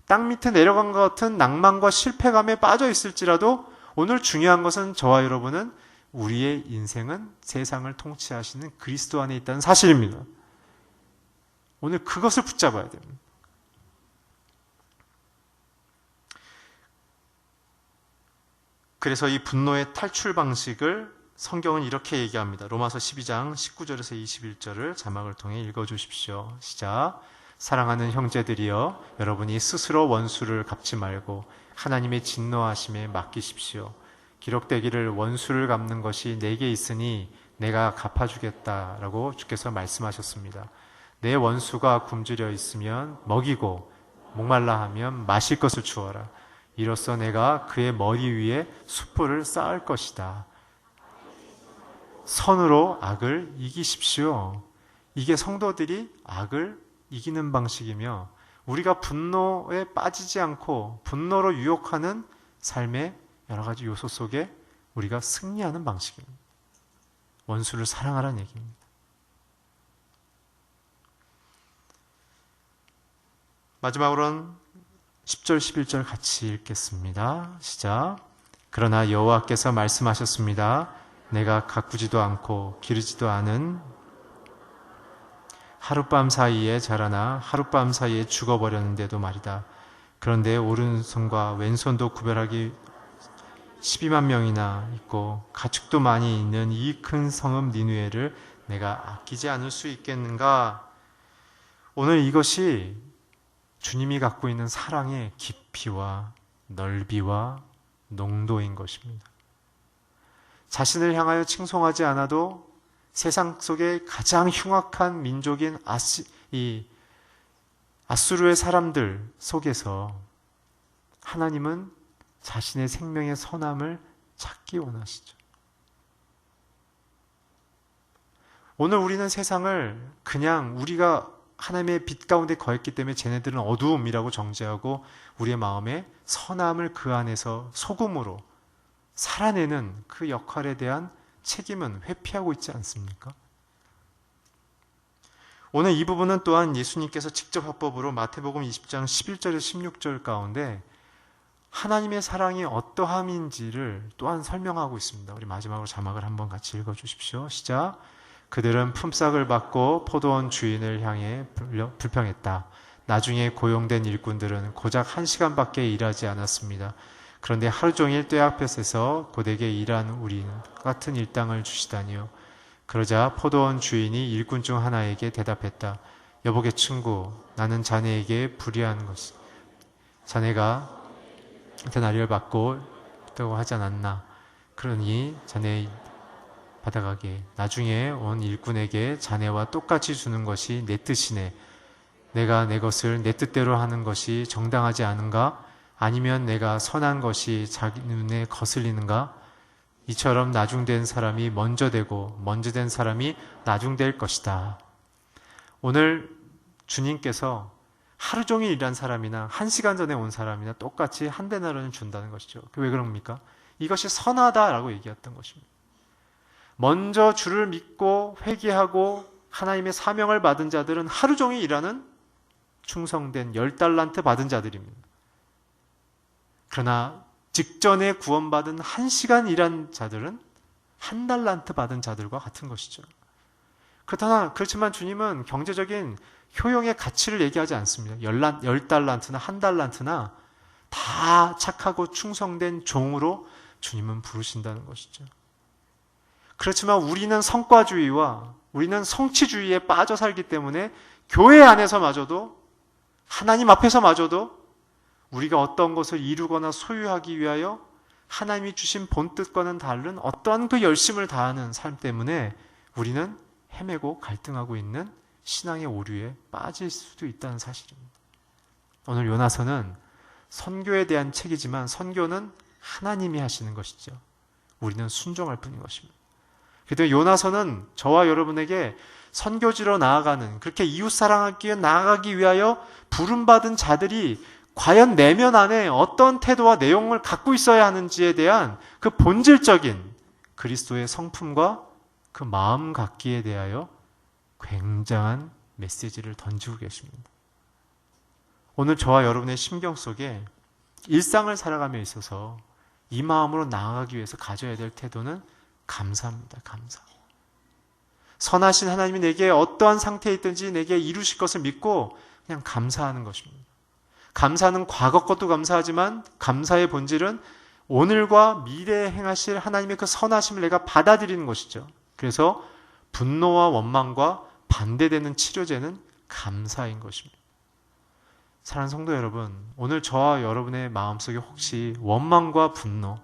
땅 밑에 내려간 것 같은 낭만과 실패감에 빠져 있을지라도 오늘 중요한 것은 저와 여러분은 우리의 인생은 세상을 통치하시는 그리스도 안에 있다는 사실입니다. 오늘 그것을 붙잡아야 됩니다. 그래서 이 분노의 탈출 방식을 성경은 이렇게 얘기합니다. 로마서 12장 19절에서 21절을 자막을 통해 읽어주십시오. 시작. 사랑하는 형제들이여, 여러분이 스스로 원수를 갚지 말고 하나님의 진노하심에 맡기십시오. 기록되기를 원수를 갚는 것이 내게 있으니 내가 갚아주겠다라고 주께서 말씀하셨습니다. 내 원수가 굶주려 있으면 먹이고 목말라 하면 마실 것을 주어라. 이로써 내가 그의 머리 위에 숯불을 쌓을 것이다. 선으로 악을 이기십시오. 이게 성도들이 악을 이기는 방식이며 우리가 분노에 빠지지 않고 분노로 유혹하는 삶의 여러 가지 요소 속에 우리가 승리하는 방식입니다. 원수를 사랑하라는 얘기입니다. 마지막으로는 10절, 11절 같이 읽겠습니다. 시작. 그러나 여호와께서 말씀하셨습니다. 내가 가꾸지도 않고 기르지도 않은 하룻밤 사이에 자라나 하룻밤 사이에 죽어버렸는데도 말이다. 그런데 오른손과 왼손도 구별하기 12만 명이나 있고 가축도 많이 있는 이 큰 성읍 니느웨를 내가 아끼지 않을 수 있겠는가? 오늘 이것이 주님이 갖고 있는 사랑의 깊이와 넓이와 농도인 것입니다. 자신을 향하여 칭송하지 않아도 세상 속에 가장 흉악한 민족인 아수르의 사람들 속에서 하나님은 자신의 생명의 선함을 찾기 원하시죠. 오늘 우리는 세상을 그냥 우리가 하나님의 빛 가운데 거했기 때문에 쟤네들은 어두움이라고 정죄하고 우리의 마음에 선함을 그 안에서 소금으로 살아내는 그 역할에 대한 책임은 회피하고 있지 않습니까? 오늘 이 부분은 또한 예수님께서 직접 화법으로 마태복음 20장 11절에서 16절 가운데 하나님의 사랑이 어떠함인지를 또한 설명하고 있습니다. 우리 마지막으로 자막을 한번 같이 읽어주십시오. 시작. 그들은 품삯을 받고 포도원 주인을 향해 불평했다. 나중에 고용된 일꾼들은 고작 1시간밖에 일하지 않았습니다. 그런데 하루 종일 떼 앞에서 고되게 일한 우리 같은 일당을 주시다니요. 그러자 포도원 주인이 일꾼 중 하나에게 대답했다. 여보게 친구, 나는 자네에게 불의한 것이 자네가 데나리를 받고 있다고 하지 않았나. 그러니 자네 받아가게. 나중에 온 일꾼에게 자네와 똑같이 주는 것이 내 뜻이네. 내가 내 것을 내 뜻대로 하는 것이 정당하지 않은가? 아니면 내가 선한 것이 자기 눈에 거슬리는가? 이처럼 나중된 사람이 먼저 되고 먼저 된 사람이 나중될 것이다. 오늘 주님께서 하루 종일 일한 사람이나 1시간 전에 온 사람이나 똑같이 한 데나리온을 준다는 것이죠. 왜 그럽니까? 이것이 선하다라고 얘기했던 것입니다. 먼저 주를 믿고 회개하고 하나님의 사명을 받은 자들은 하루 종일 일하는 충성된 10달란트 받은 자들입니다. 그러나 직전에 구원받은 1시간 일한 자들은 1달란트 받은 자들과 같은 것이죠. 그렇지만 주님은 경제적인 효용의 가치를 얘기하지 않습니다. 10달란트나 1달란트나 다 착하고 충성된 종으로 주님은 부르신다는 것이죠. 그렇지만 우리는 성과주의와 우리는 성취주의에 빠져 살기 때문에 교회 안에서마저도 하나님 앞에서마저도 우리가 어떤 것을 이루거나 소유하기 위하여 하나님이 주신 본뜻과는 다른 어떠한 그 열심을 다하는 삶 때문에 우리는 헤매고 갈등하고 있는 신앙의 오류에 빠질 수도 있다는 사실입니다. 오늘 요나서는 선교에 대한 책이지만 선교는 하나님이 하시는 것이죠. 우리는 순종할 뿐인 것입니다. 그래도 요나서는 저와 여러분에게 선교지로 나아가는, 그렇게 이웃사랑하기 위해 나아가기 위하여 부름받은 자들이 과연 내면 안에 어떤 태도와 내용을 갖고 있어야 하는지에 대한 그 본질적인 그리스도의 성품과 그 마음 갖기에 대하여 굉장한 메시지를 던지고 계십니다. 오늘 저와 여러분의 심경 속에 일상을 살아감에 있어서 이 마음으로 나아가기 위해서 가져야 될 태도는 감사합니다. 감사. 선하신 하나님이 내게 어떠한 상태에 있든지 내게 이루실 것을 믿고 그냥 감사하는 것입니다. 감사는 과거 것도 감사하지만 감사의 본질은 오늘과 미래에 행하실 하나님의 그 선하심을 내가 받아들이는 것이죠. 그래서 분노와 원망과 반대되는 치료제는 감사인 것입니다. 사랑하는 성도 여러분, 오늘 저와 여러분의 마음속에 혹시 원망과 분노,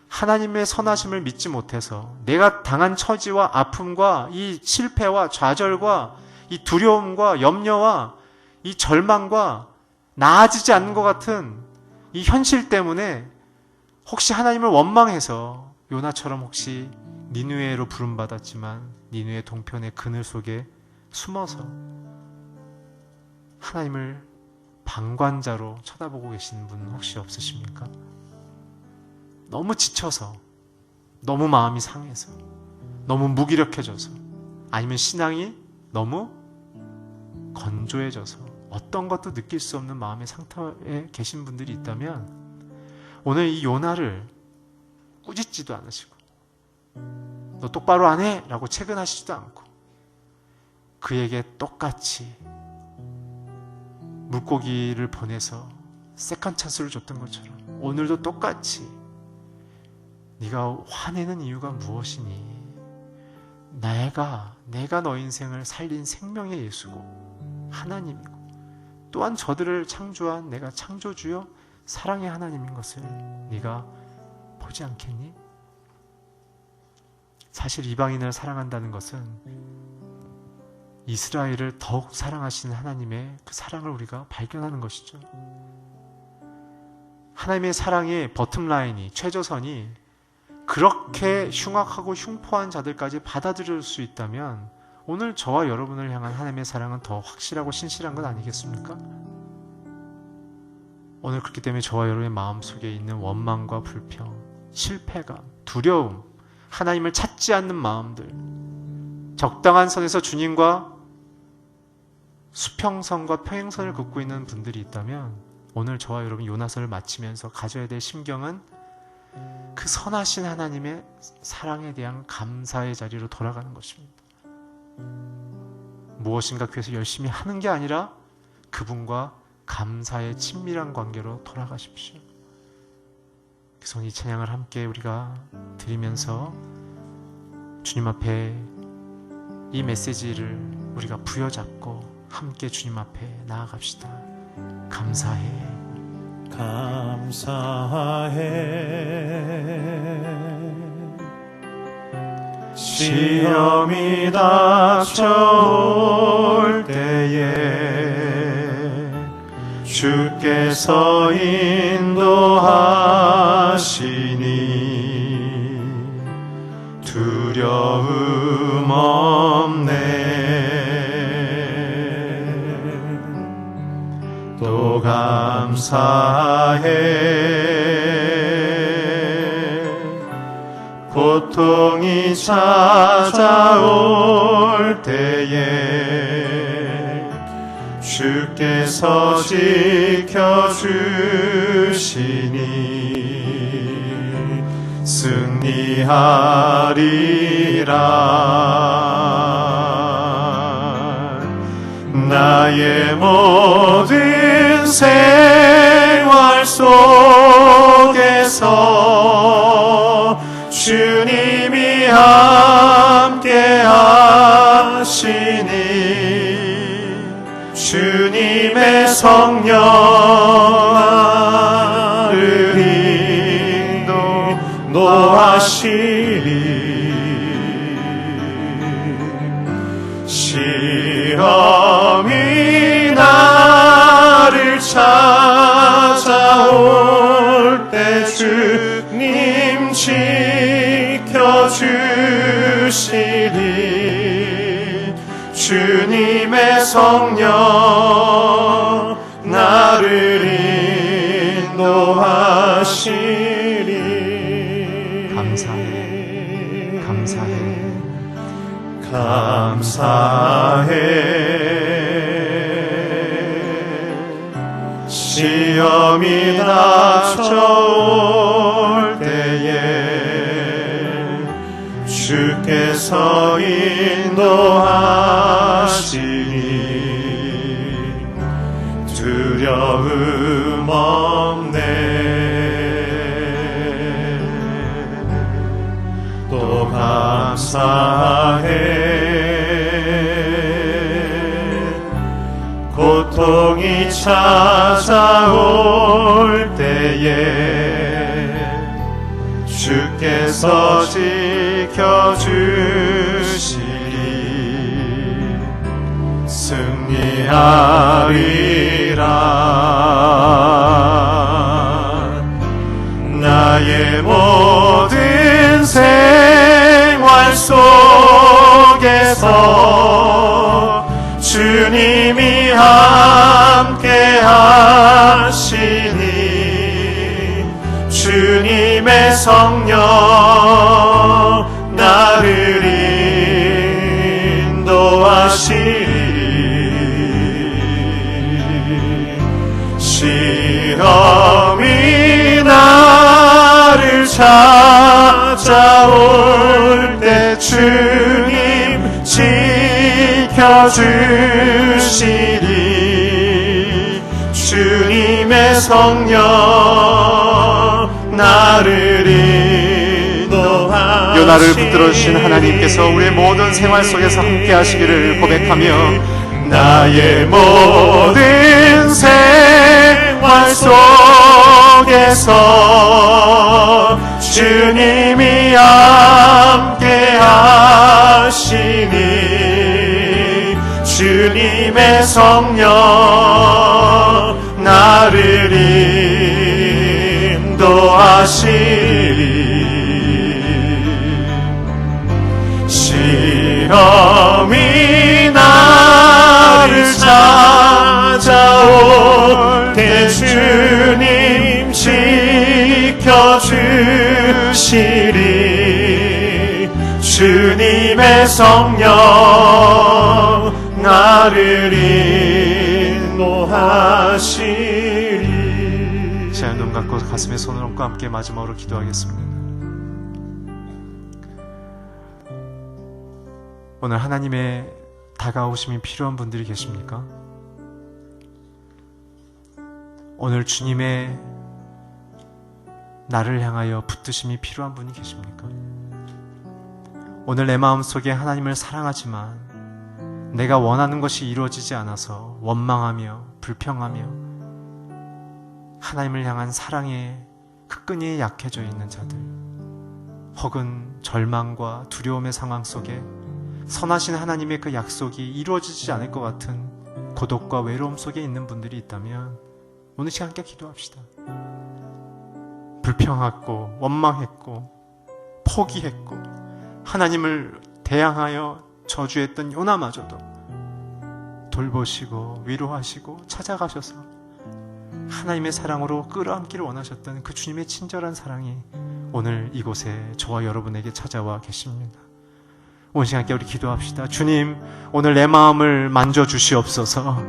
하나님의 선하심을 믿지 못해서 내가 당한 처지와 아픔과 이 실패와 좌절과 이 두려움과 염려와 이 절망과 나아지지 않는 것 같은 이 현실 때문에 혹시 하나님을 원망해서 요나처럼 혹시 니느웨로 부름받았지만 니느웨 동편의 그늘 속에 숨어서 하나님을 방관자로 쳐다보고 계시는 분 혹시 없으십니까? 너무 지쳐서, 너무 마음이 상해서, 너무 무기력해져서, 아니면 신앙이 너무 건조해져서 어떤 것도 느낄 수 없는 마음의 상태에 계신 분들이 있다면 오늘 이 요나를 꾸짖지도 않으시고 너 똑바로 안 해! 라고 채근하시지도 않고 그에게 똑같이 물고기를 보내서 세컨 찬스를 줬던 것처럼 오늘도 똑같이 네가 화내는 이유가 무엇이니? 내가 너 인생을 살린 생명의 예수고 하나님이고 또한 저들을 창조한 내가 창조주요 사랑의 하나님인 것을 네가 보지 않겠니? 사실 이방인을 사랑한다는 것은 이스라엘을 더욱 사랑하시는 하나님의 그 사랑을 우리가 발견하는 것이죠. 하나님의 사랑의 버텀라인이, 최저선이 그렇게 흉악하고 흉포한 자들까지 받아들일 수 있다면 오늘 저와 여러분을 향한 하나님의 사랑은 더 확실하고 신실한 것 아니겠습니까? 오늘 그렇기 때문에 저와 여러분의 마음속에 있는 원망과 불평, 실패감, 두려움, 하나님을 찾지 않는 마음들, 적당한 선에서 주님과 수평선과 평행선을 긋고 있는 분들이 있다면 오늘 저와 여러분 요나서를 마치면서 가져야 될 심경은 그 선하신 하나님의 사랑에 대한 감사의 자리로 돌아가는 것입니다. 무엇인가 그래서 열심히 하는 게 아니라 그분과 감사의 친밀한 관계로 돌아가십시오. 그래서 이 찬양을 함께 우리가 드리면서 주님 앞에 이 메시지를 우리가 부여잡고 함께 주님 앞에 나아갑시다. 감사해, 시험이 닥쳐올 때에 주께서 인도하시니 두려움 없네. 또 감사해. 고통이 찾아올 때에 주께서 지켜주시니 승리하리라. 나의 모든 생활 속에서 주님이 함께 하시니 주님의 성령 나를 인도하시리. 시험이 나를 찾아올 때 주님 지켜주시리. 주님의 성령 나를 인도하시리. 감사해, 감사해, 감사해. 시험이 닥쳐올 때에 주께서 인도하시니 두려움 없네. 또 감사해. 고통이 찾아올 때에 주께서 지켜주시리. 승리하리라. 나의 모든 생활 속에서 주님이 함께 하시니 주님의 성령 나를 인도하시리. 시험이 나를 찾아올 때 주님 지켜주시리. 주님의 성령 나를 인도하시리. 요나를 붙들어 주신 하나님께서 우리의 모든 생활 속에서 함께 하시기를 고백하며 나의 모든 생활 속에서 주님이 함께 하시니 주님의 성령 나를 인도하시리. 시험이 나를 찾아올 때 주님 지켜주시리. 주님의 성령 나를 인도하시리. 자, 눈 감고 가슴에 손을 얹고 함께 마지막으로 기도하겠습니다. 오늘 하나님의 다가오심이 필요한 분들이 계십니까? 오늘 주님의 나를 향하여 붙드심이 필요한 분이 계십니까? 오늘 내 마음속에 하나님을 사랑하지만 내가 원하는 것이 이루어지지 않아서 원망하며 불평하며 하나님을 향한 사랑의 그 끈이 약해져 있는 자들, 혹은 절망과 두려움의 상황 속에 선하신 하나님의 그 약속이 이루어지지 않을 것 같은 고독과 외로움 속에 있는 분들이 있다면 오늘 시간 함께 기도합시다. 불평했고 원망했고 포기했고 하나님을 대항하여 저주했던 요나마저도 돌보시고 위로하시고 찾아가셔서 하나님의 사랑으로 끌어안기를 원하셨던 그 주님의 친절한 사랑이 오늘 이곳에 저와 여러분에게 찾아와 계십니다. 오늘 시간 함께 우리 기도합시다. 주님, 오늘 내 마음을 만져주시옵소서.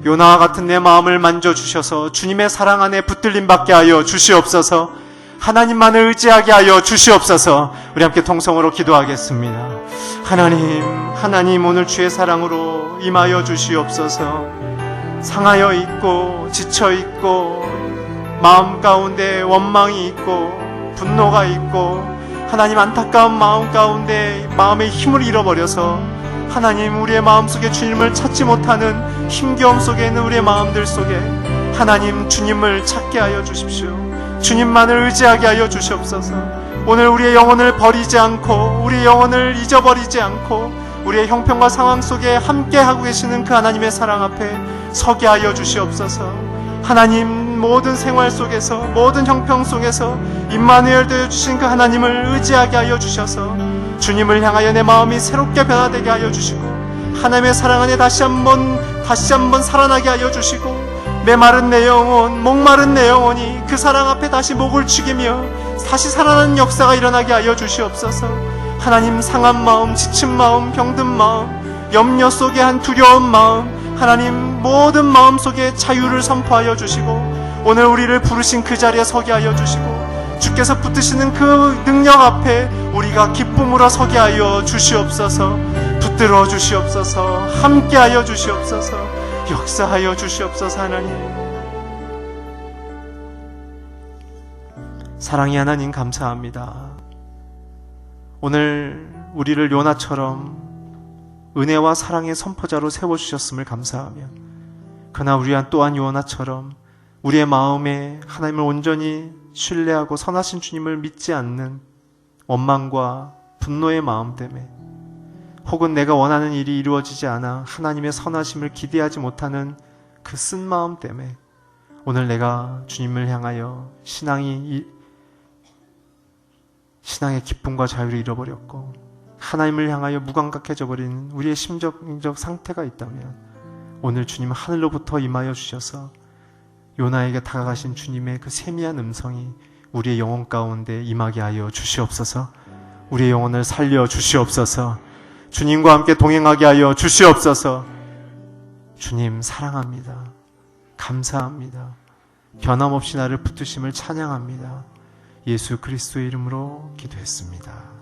요나와 같은 내 마음을 만져주셔서 주님의 사랑 안에 붙들림 받게 하여 주시옵소서. 하나님만을 의지하게 하여 주시옵소서. 우리 함께 통성으로 기도하겠습니다. 하나님 오늘 주의 사랑으로 임하여 주시옵소서. 상하여 있고 지쳐 있고 마음 가운데 원망이 있고 분노가 있고 하나님 안타까운 마음 가운데 마음의 힘을 잃어버려서 하나님 우리의 마음속에 주님을 찾지 못하는 힘겨움 속에 있는 우리의 마음들 속에 하나님 주님을 찾게 하여 주십시오. 주님만을 의지하게 하여 주시옵소서. 오늘 우리의 영혼을 버리지 않고 우리의 영혼을 잊어버리지 않고 우리의 형편과 상황 속에 함께하고 계시는 그 하나님의 사랑 앞에 서게 하여 주시옵소서. 하나님 모든 생활 속에서 모든 형편 속에서 임마누엘 되어주신 그 하나님을 의지하게 하여 주셔서 주님을 향하여 내 마음이 새롭게 변화되게 하여 주시고 하나님의 사랑 안에 다시 한번 살아나게 하여 주시고 메마른 내 영혼, 목마른 내 영혼이 그 사랑 앞에 다시 목을 축이며 다시 살아나는 역사가 일어나게 하여 주시옵소서. 하나님 상한 마음, 지친 마음, 병든 마음, 염려 속에 한 두려운 마음, 하나님 모든 마음 속에 자유를 선포하여 주시고 오늘 우리를 부르신 그 자리에 서게 하여 주시고 주께서 붙드시는 그 능력 앞에 우리가 기쁨으로 서게 하여 주시옵소서. 붙들어 주시옵소서. 함께하여 주시옵소서. 역사하여 주시옵소서. 하나님 사랑의 하나님 감사합니다. 오늘 우리를 요나처럼 은혜와 사랑의 선포자로 세워주셨음을 감사하며 그러나 우리 또한 요나처럼 우리의 마음에 하나님을 온전히 신뢰하고 선하신 주님을 믿지 않는 원망과 분노의 마음 때문에 혹은 내가 원하는 일이 이루어지지 않아 하나님의 선하심을 기대하지 못하는 그 쓴 마음 때문에 오늘 내가 주님을 향하여 신앙의 기쁨과 자유를 잃어버렸고 하나님을 향하여 무감각해져 버린 우리의 심정적 상태가 있다면 오늘 주님 하늘로부터 임하여 주셔서 요나에게 다가가신 주님의 그 세미한 음성이 우리의 영혼 가운데 임하게 하여 주시옵소서. 우리의 영혼을 살려 주시옵소서. 주님과 함께 동행하게 하여 주시옵소서. 주님 사랑합니다. 감사합니다. 변함없이 나를 붙드심을 찬양합니다. 예수 그리스도의 이름으로 기도했습니다.